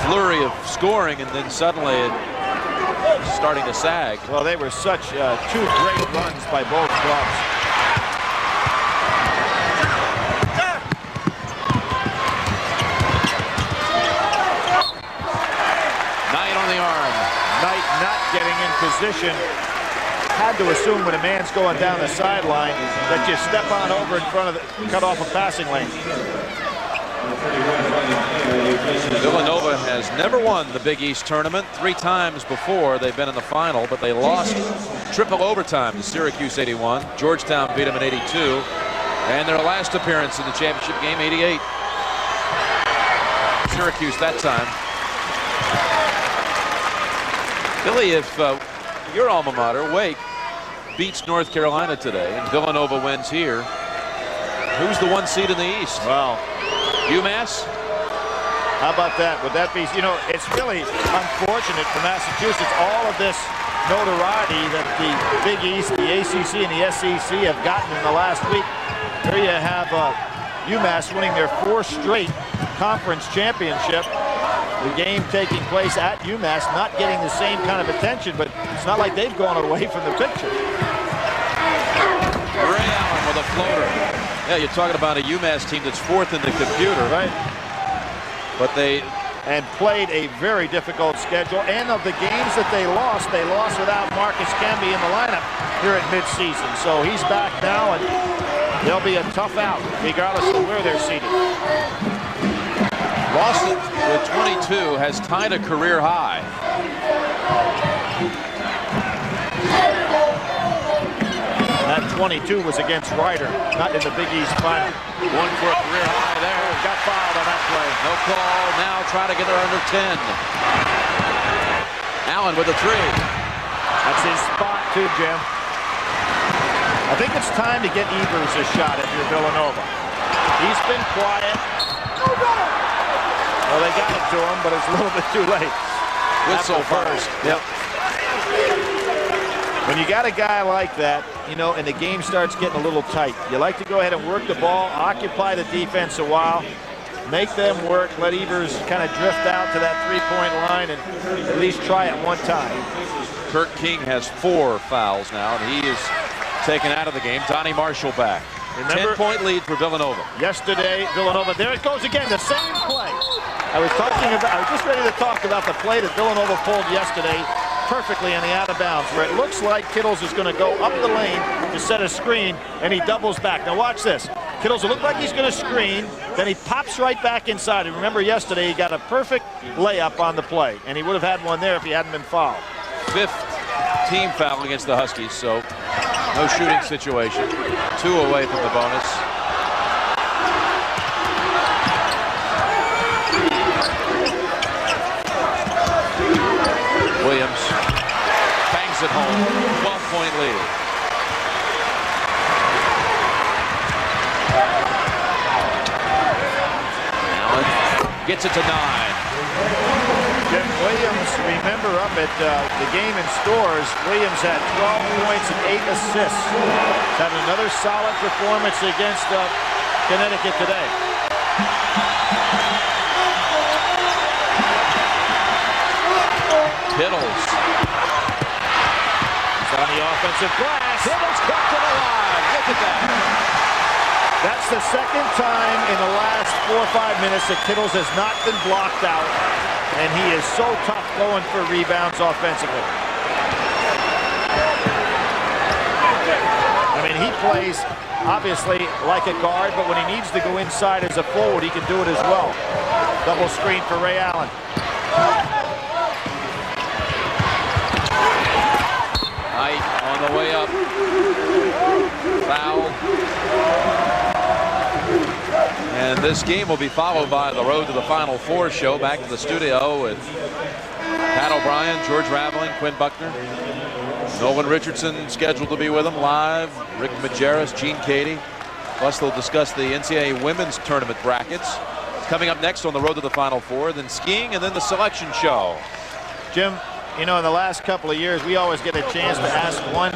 Flurry of scoring, and then suddenly it's starting to sag. Well, they were such 2 great runs by both clubs. Getting in position, had to assume when a man's going down the sideline that you step on over in front of the, cut off a passing lane. Villanova has never won the Big East tournament. 3 times before they've been in the final, but they lost triple overtime to Syracuse 81. Georgetown beat them in 82. And their last appearance in the championship game, 88. Syracuse that time. Billy, if your alma mater, Wake, beats North Carolina today and Villanova wins here, who's the 1 seed in the East? Well, UMass? How about that? Would that be, it's really unfortunate for Massachusetts, all of this notoriety that the Big East, the ACC, and the SEC have gotten in the last week. Here you have UMass winning their 4th straight conference championship. The game taking place at UMass, not getting the same kind of attention, but it's not like they've gone away from the picture. Ray Allen with a floater. Yeah, you're talking about a UMass team that's 4th in the computer. Right. But they played a very difficult schedule. And of the games that they lost without Marcus Camby in the lineup here at midseason. So he's back now, and they'll be a tough out, regardless of where they're seated. Boston with 22 has tied a career high. And that 22 was against Ryder, not in the Big East final. 1 for a career high there. Got fouled on that play. No call. Now try to get her under 10. Allen with a 3. That's his spot too, Jim. I think it's time to get Evers a shot if you're Villanova. He's been quiet. Well, they got it to him, but it's a little bit too late. Whistle first. Yep. When you got a guy like that, and the game starts getting a little tight, you like to go ahead and work the ball, occupy the defense a while, make them work, let Evers kind of drift out to that 3-point line and at least try it one time. Kirk King has 4 fouls now, and he is taken out of the game. Donnie Marshall back. Remember, 10-point lead for Villanova. Yesterday, Villanova, there it goes again, the same play. I was just ready to talk about the play that Villanova pulled yesterday perfectly in the out of bounds, where it looks like Kittles is going to go up the lane to set a screen, and he doubles back. Now watch this. Kittles will look like he's going to screen, then he pops right back inside. And remember yesterday, he got a perfect layup on the play, and he would have had one there if he hadn't been fouled. 5th team foul against the Huskies, so no shooting situation. 2 away from the bonus. Williams bangs it home. 12-point lead. Allen gets it to 9. Jim Williams, remember up at the game in Stores, Williams had 12 points and 8 assists. He's had another solid performance against Connecticut today. Kittles. He's on the offensive glass. Kittles cut to the line. Look at that. That's the second time in the last 4 or 5 minutes that Kittles has not been blocked out, and he is so tough going for rebounds offensively. I mean, he plays obviously like a guard, but when he needs to go inside as a forward, he can do it as well. Double screen for Ray Allen. Knight on the way up. Foul. And this game will be followed by the Road to the Final Four show. Back to the studio with Pat O'Brien, George Raveling, Quinn Buckner. Nolan Richardson scheduled to be with them live. Rick Majerus, Gene Cady. Plus they'll discuss the NCAA women's tournament brackets. Coming up next on the Road to the Final Four, then skiing, and then the selection show. Jim, in the last couple of years, we always get a chance to ask one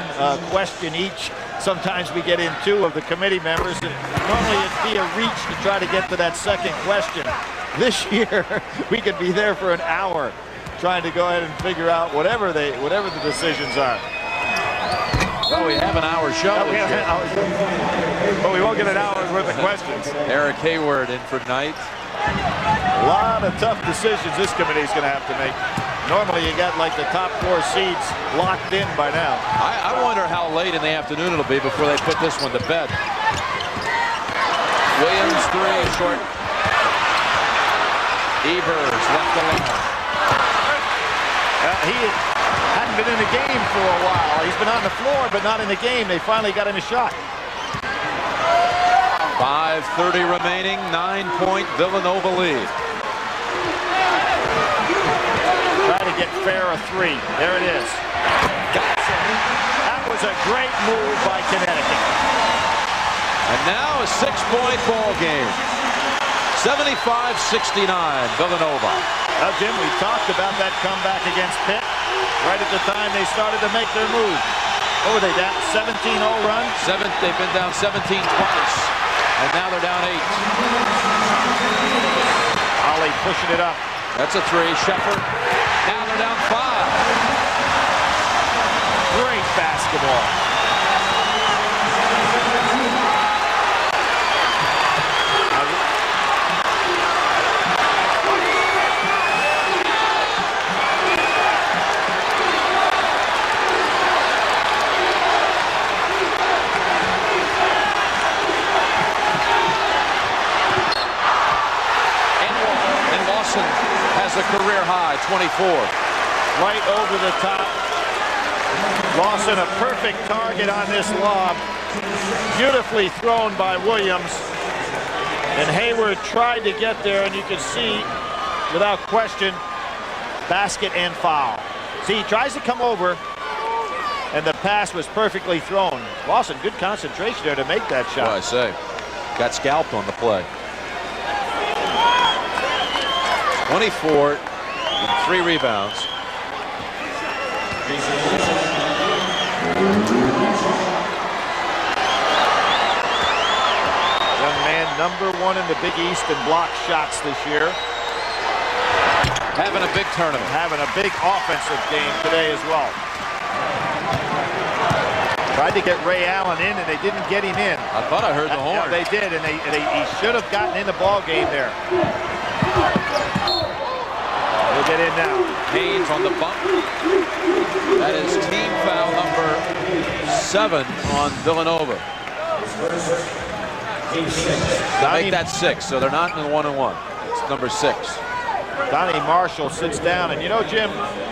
question each. Sometimes we get in 2 of the committee members, and normally it'd be a reach to try to get to that second question. This year, we could be there for an hour trying to go ahead and figure out whatever the decisions are. Well, we have an hour show. But we won't get an hour's worth of questions. Eric Hayward in for Knight. A lot of tough decisions this committee is going to have to make. Normally you got like the top 4 seeds locked in by now. I wonder how late in the afternoon it'll be before they put this one to bed. Williams 3 short. Evers left alone. He hadn't been in the game for a while. He's been on the floor, but not in the game. They finally got him a shot. 5:30 remaining, 9-point Villanova lead. Try to get fair a 3. There it is. That was a great move by Connecticut. And now a 6-point ball game. 75-69, Villanova. Well, Jim, we talked about that comeback against Pitt right at the time they started to make their move. What were they down? 17-0 run? They've been down 17 twice, and now they're down 8. Ollie pushing it up. That's a 3. Shepard. Now they're down 5. Great basketball. Has a career high, 24. Right over the top. Lawson, a perfect target on this lob. Beautifully thrown by Williams. And Hayward tried to get there, and you can see, without question, basket and foul. See, he tries to come over, and the pass was perfectly thrown. Lawson, good concentration there to make that shot. What I say, got scalped on the play. 24 and 3 rebounds. Young man, #1 in the Big East in block shots this year. Having a big tournament. Having a big offensive game today as well. Tried to get Ray Allen in, and they didn't get him in. I thought I heard the horn. Yeah, they did, and he should have gotten in the ball game there. He'll get in now. Haynes on the bump. That is team foul number 7 on Villanova. Make that 6, so they're not in the 1-and-1. It's number 6. Donnie Marshall sits down, and you know, Jim,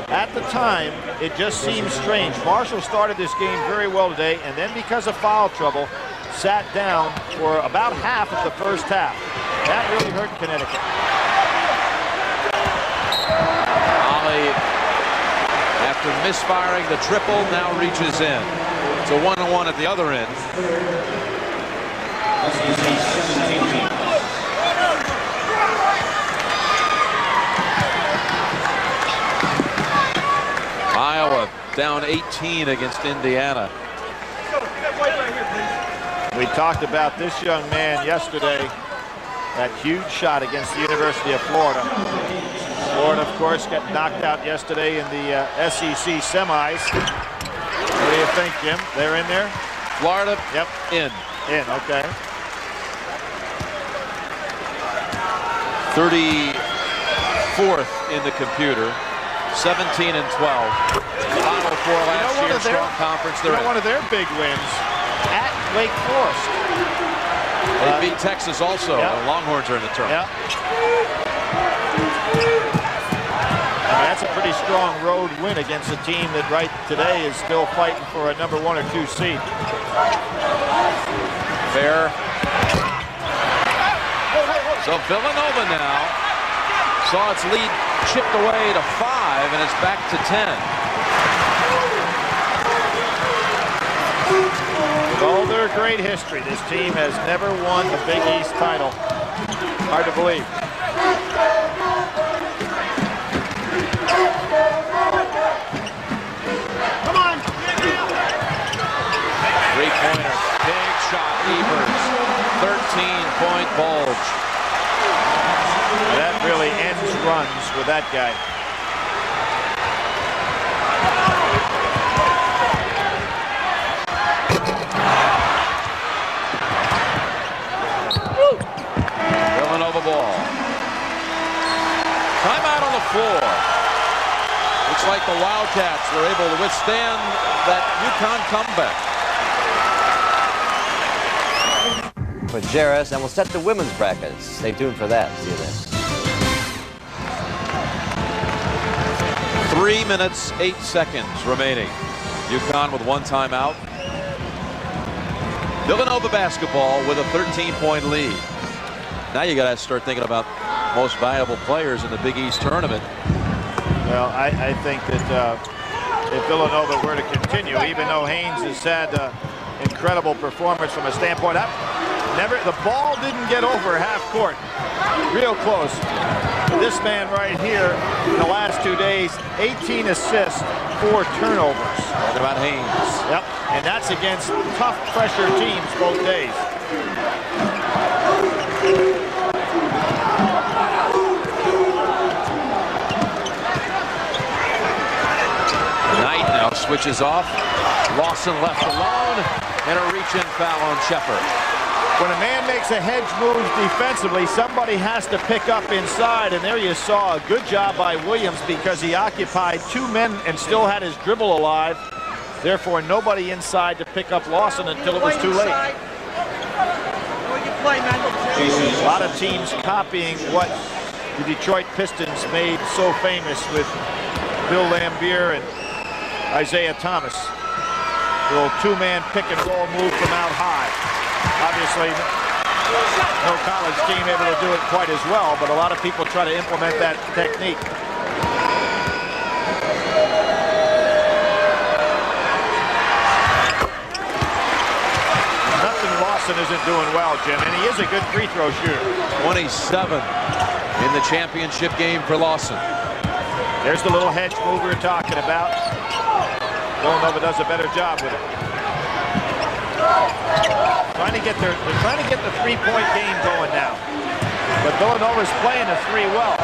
at the time, it just seemed strange. Marshall started this game very well today, and then because of foul trouble, sat down for about half of the first half. That really hurt Connecticut. Ollie, after misfiring the triple, now reaches in. It's a 1-and-1 at the other end. Iowa down 18 against Indiana. We talked about this young man yesterday. That huge shot against the University of Florida. Florida, of course, got knocked out yesterday in the SEC semis. What do you think, Jim? They're in there? Florida, Yep. in. In, okay. 34th in the computer. 17 and 12. Final 4 last year, strong conference. They're in. One of their big wins at Wake Forest. They beat Texas also. Yep. The Longhorns are in the tournament. Yeah. I mean, that's a pretty strong road win against a team that right today is still fighting for a number 1 or 2 seed. Fair. So Villanova now saw its lead chipped away to 5, and it's back to 10. With all their great history, this team has never won the Big East title. Hard to believe. Come on! Three-pointer, big shot, Evers. 13-point bulge. That really ends runs with that guy. Villanova ball. Timeout on the floor. Looks like the Wildcats were able to withstand that UConn comeback. For Jarris, and we'll set the women's brackets. Stay tuned for that. See you then. 3 minutes, 8 seconds remaining. UConn with 1 timeout. Villanova basketball with a 13-point lead. Now you got to start thinking about most valuable players in the Big East tournament. Well, I think that if Villanova were to continue, even though Haynes has had incredible performance from a standpoint, the ball didn't get over half court. Real close. This man right here, in the last 2 days, 18 assists, 4 turnovers. Talking about Haynes. Yep, and that's against tough pressure teams both days. Knight now switches off. Lawson left alone, and a reach-in foul on Shepard. When a man makes a hedge move defensively, somebody has to pick up inside, and there you saw a good job by Williams because he occupied 2 men and still had his dribble alive. Therefore, nobody inside to pick up Lawson until it was too late. A lot of teams copying what the Detroit Pistons made so famous with Bill Laimbeer and Isaiah Thomas. The little 2-man pick-and-roll move from out high. Obviously, no college team able to do it quite as well, but a lot of people try to implement that technique. Nothing Lawson isn't doing well, Jim, and he is a good free throw shooter. 27 in the championship game for Lawson. There's the little hedge move we were talking about. Villanova does a better job with it. They're trying to get the three-point game going now. But Villanova's playing the 3 well.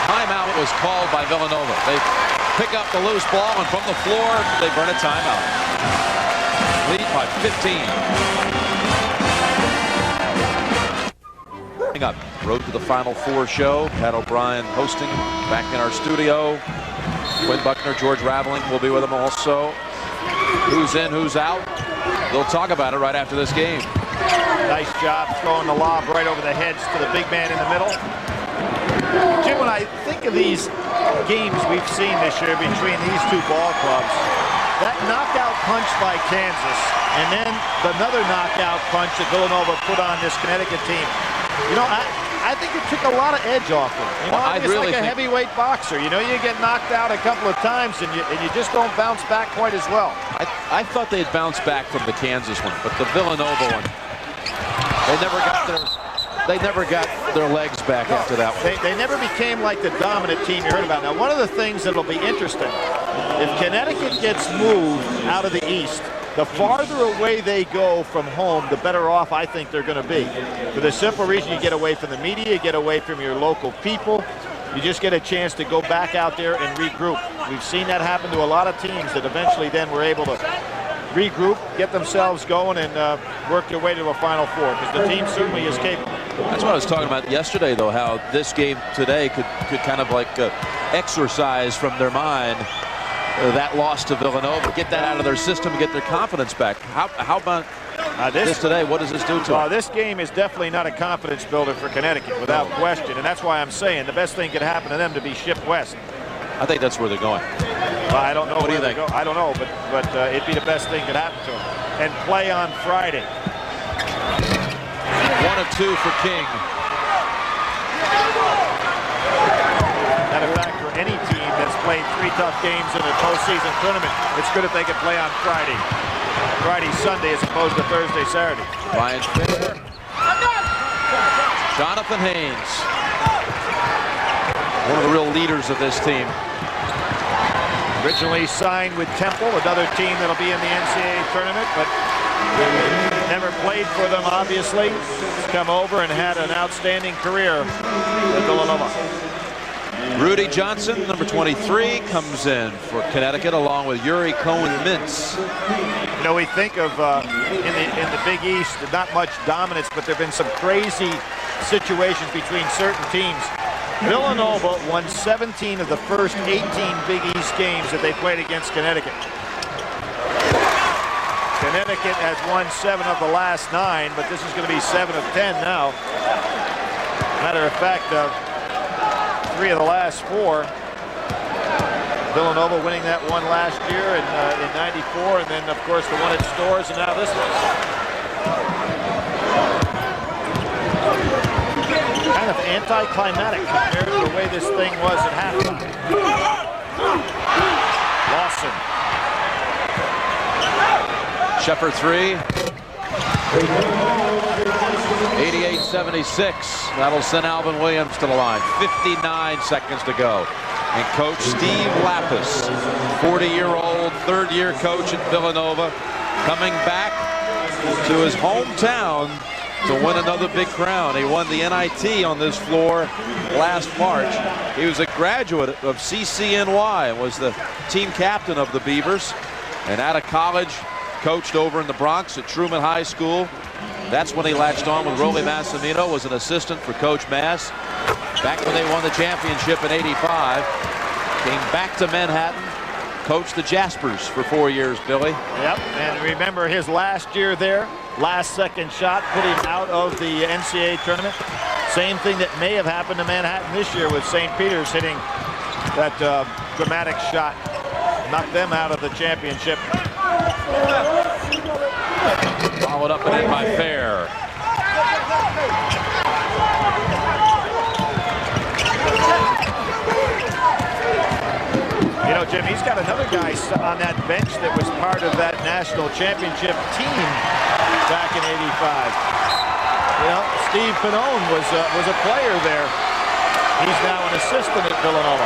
Timeout was called by Villanova. They pick up the loose ball, and from the floor, they burn a timeout. Lead by 15. Up. Road to the Final Four show. Pat O'Brien hosting back in our studio. Quinn Buckner, George Raveling will be with them also. Who's in, who's out? They'll talk about it right after this game. Nice job throwing the lob right over the heads to the big man in the middle. Jim, when I think of these games we've seen this year between these 2 ball clubs, that knockout punch by Kansas and then another knockout punch that Villanova put on this Connecticut team, you know, I think it took a lot of edge off him. You know, it's really like a heavyweight boxer. You know, you get knocked out a couple of times and you just don't bounce back quite as well. I thought they'd bounce back from the Kansas one, but the Villanova one, they never got their legs back after that one. They never became like the dominant team you heard about. Now, one of the things that'll be interesting, if Connecticut gets moved out of the East, the farther away they go from home, the better off I think they're going to be. For the simple reason, you get away from the media, you get away from your local people, you just get a chance to go back out there and regroup. We've seen that happen to a lot of teams that eventually then were able to regroup, get themselves going, and work their way to a Final Four, because the team certainly is capable. That's what I was talking about yesterday, though, how this game today could kind of like exercise from their mind that loss to Villanova, get that out of their system, get their confidence back. How about this today? What does this do to them? This game is definitely not a confidence builder for Connecticut, without question, and that's why I'm saying the best thing could happen to them to be shipped west. I think that's where they're going. Well, I don't know. What do you think? I don't know, but it'd be the best thing that could happen to them. And play on Friday. 1 of 2 for King. Matter of fact, for any team that's played 3 tough games in a postseason tournament, it's good if they can play on Friday. Friday, Sunday, as opposed to Thursday, Saturday. Ryan Finger. Jonathan Haynes. One of the real leaders of this team. Originally signed with Temple, another team that'll be in the NCAA tournament, but never played for them, obviously. He's come over and had an outstanding career at Villanova. Rudy Johnson, number 23, comes in for Connecticut along with Yuri Cohen-Mintz. You know, we think of in the Big East, not much dominance, but there have been some crazy situations between certain teams. Villanova won 17 of the first 18 Big East games that they played against Connecticut. Connecticut has won 7 of the last 9, but this is going to be 7 of 10 now. Matter of fact, 3 of the last 4. Villanova winning that one last year in '94, and then of course the one at Storrs, and now this one. Kind of anticlimactic compared to the way this thing was at halftime. Lawson. Sheffer 3. 88-76. That'll send Alvin Williams to the line. 59 seconds to go. And Coach Steve Lapis, 40-year-old, third-year coach at Villanova, coming back to his hometown to win another big crown. He won the NIT on this floor last March. He was a graduate of CCNY and was the team captain of the Beavers. And out of college, coached over in the Bronx at Truman High School. That's when he latched on with Rolly Massimino, was an assistant for Coach Mass. Back when they won the championship in '85, came back to Manhattan, coached the Jaspers for 4 years, Billy. Yep, and remember his last year there, last second shot put him out of the NCAA tournament. Same thing that may have happened to Manhattan this year with St. Peter's hitting that dramatic shot. Knocked them out of the championship. Followed up and in by Fair. You know, Jim, he's got another guy on that bench that was part of that national championship team back in '85. You know, Steve Pannone was a player there. He's now an assistant at Villanova.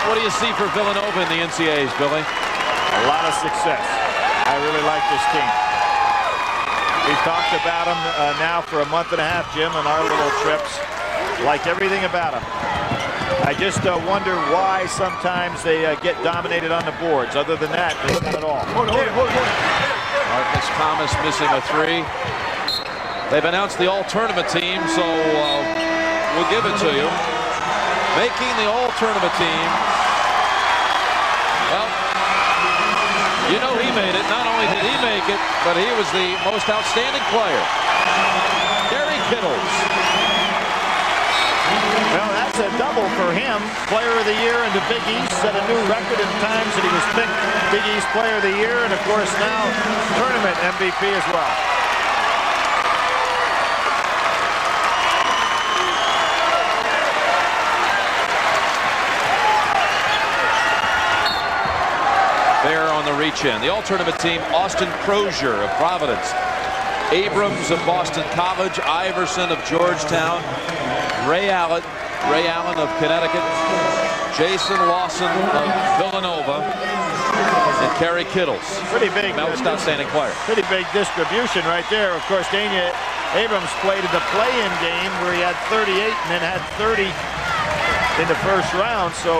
What do you see for Villanova in the NCAAs, Billy? A lot of success. I really like this team. We've talked about them now for a month and a half, Jim, on our little trips. Like everything about them. I just wonder why sometimes they get dominated on the boards. Other than that, they've got it all. Marcus Thomas missing a 3. They've announced the all-tournament team, so we'll give it to you. Making the all-tournament team. Well, you know he made it. Not only did he make it, but he was the most outstanding player. Kery Kittles. Well, that's a double for him. Player of the year in the Big East. Set a new record in times that he was picked Big East Player of the Year. And, of course, now tournament MVP as well. There on the reach-in. The all-tournament team, Austin Crozier of Providence, Abrams of Boston College, Iverson of Georgetown, Ray Allen of Connecticut, Jason Lawson of Villanova, and Kery Kittles. Pretty big. Most outstanding player. Pretty big distribution right there. Of course, Dania Abrams played in the play-in game where he had 38 and then had 30 in the first round. So,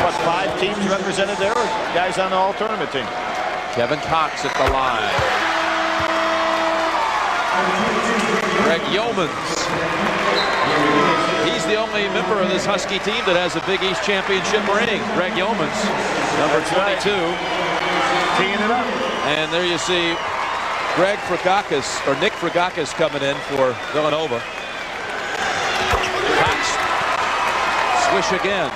what, 5 teams represented there? Or guys on the all-tournament team. Kevin Cox at the line. Greg Yeomans. He's the only member of this Husky team that has a Big East championship ring. Greg Yeomans, number 22. Teeing it up. And there you see Greg Fragakis, or Nick Fragakis, coming in for Villanova. Cox. Swish again.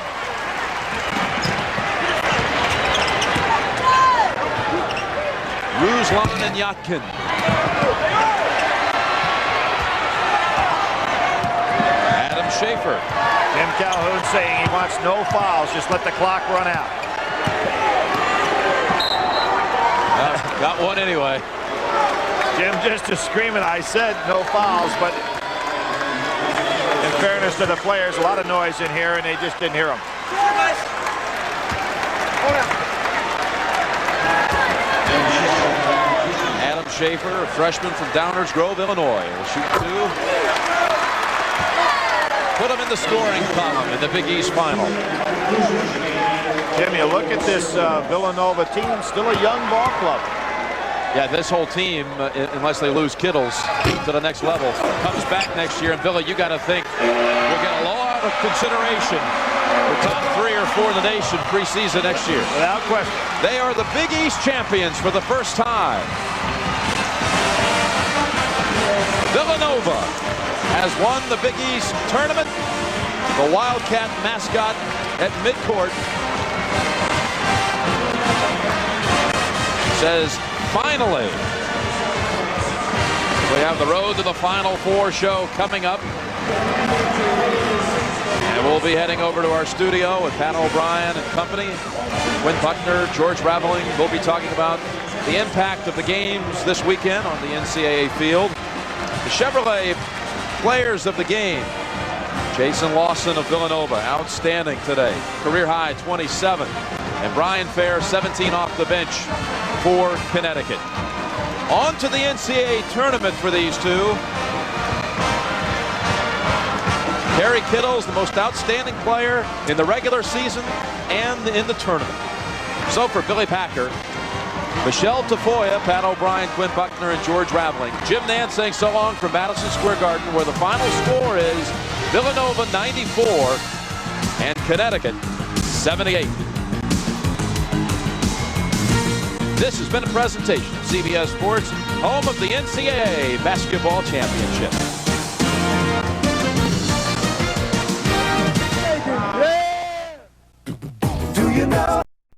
Ruslan and Yatkin. Adam Schaefer. Jim Calhoun saying he wants no fouls. Just let the clock run out. Got one anyway. Jim just is screaming, I said no fouls, but in fairness to the players, a lot of noise in here, and they just didn't hear them. Adam Schaefer, a freshman from Downers Grove, Illinois, will shoot 2. Put him in the scoring column in the Big East final. Jim, you look at this Villanova team, still a young ball club. Yeah, this whole team, unless they lose Kittles to the next level, comes back next year. And Billy, you got to think we'll get a lot of consideration The top 3 or 4 in the nation preseason next year. Without question. They are the Big East champions for the first time. Villanova has won the Big East tournament. The Wildcat mascot at midcourt says, finally. We have the Road to the Final Four show coming up. And we'll be heading over to our studio with Pat O'Brien and company. Quinn Buckner, George Raveling will be talking about the impact of the games this weekend on the NCAA field. The Chevrolet players of the game. Jason Lawson of Villanova, outstanding today. Career high 27. And Brian Fair, 17 off the bench for Connecticut. On to the NCAA tournament for these two. Kery Kittles, the most outstanding player in the regular season and in the tournament. So for Billy Packer, Michelle Tafoya, Pat O'Brien, Quinn Buckner, and George Raveling. Jim Nantz saying so long from Madison Square Garden, where the final score is Villanova 94 and Connecticut 78. This has been a presentation of CBS Sports, home of the NCAA Basketball Championship. Do you know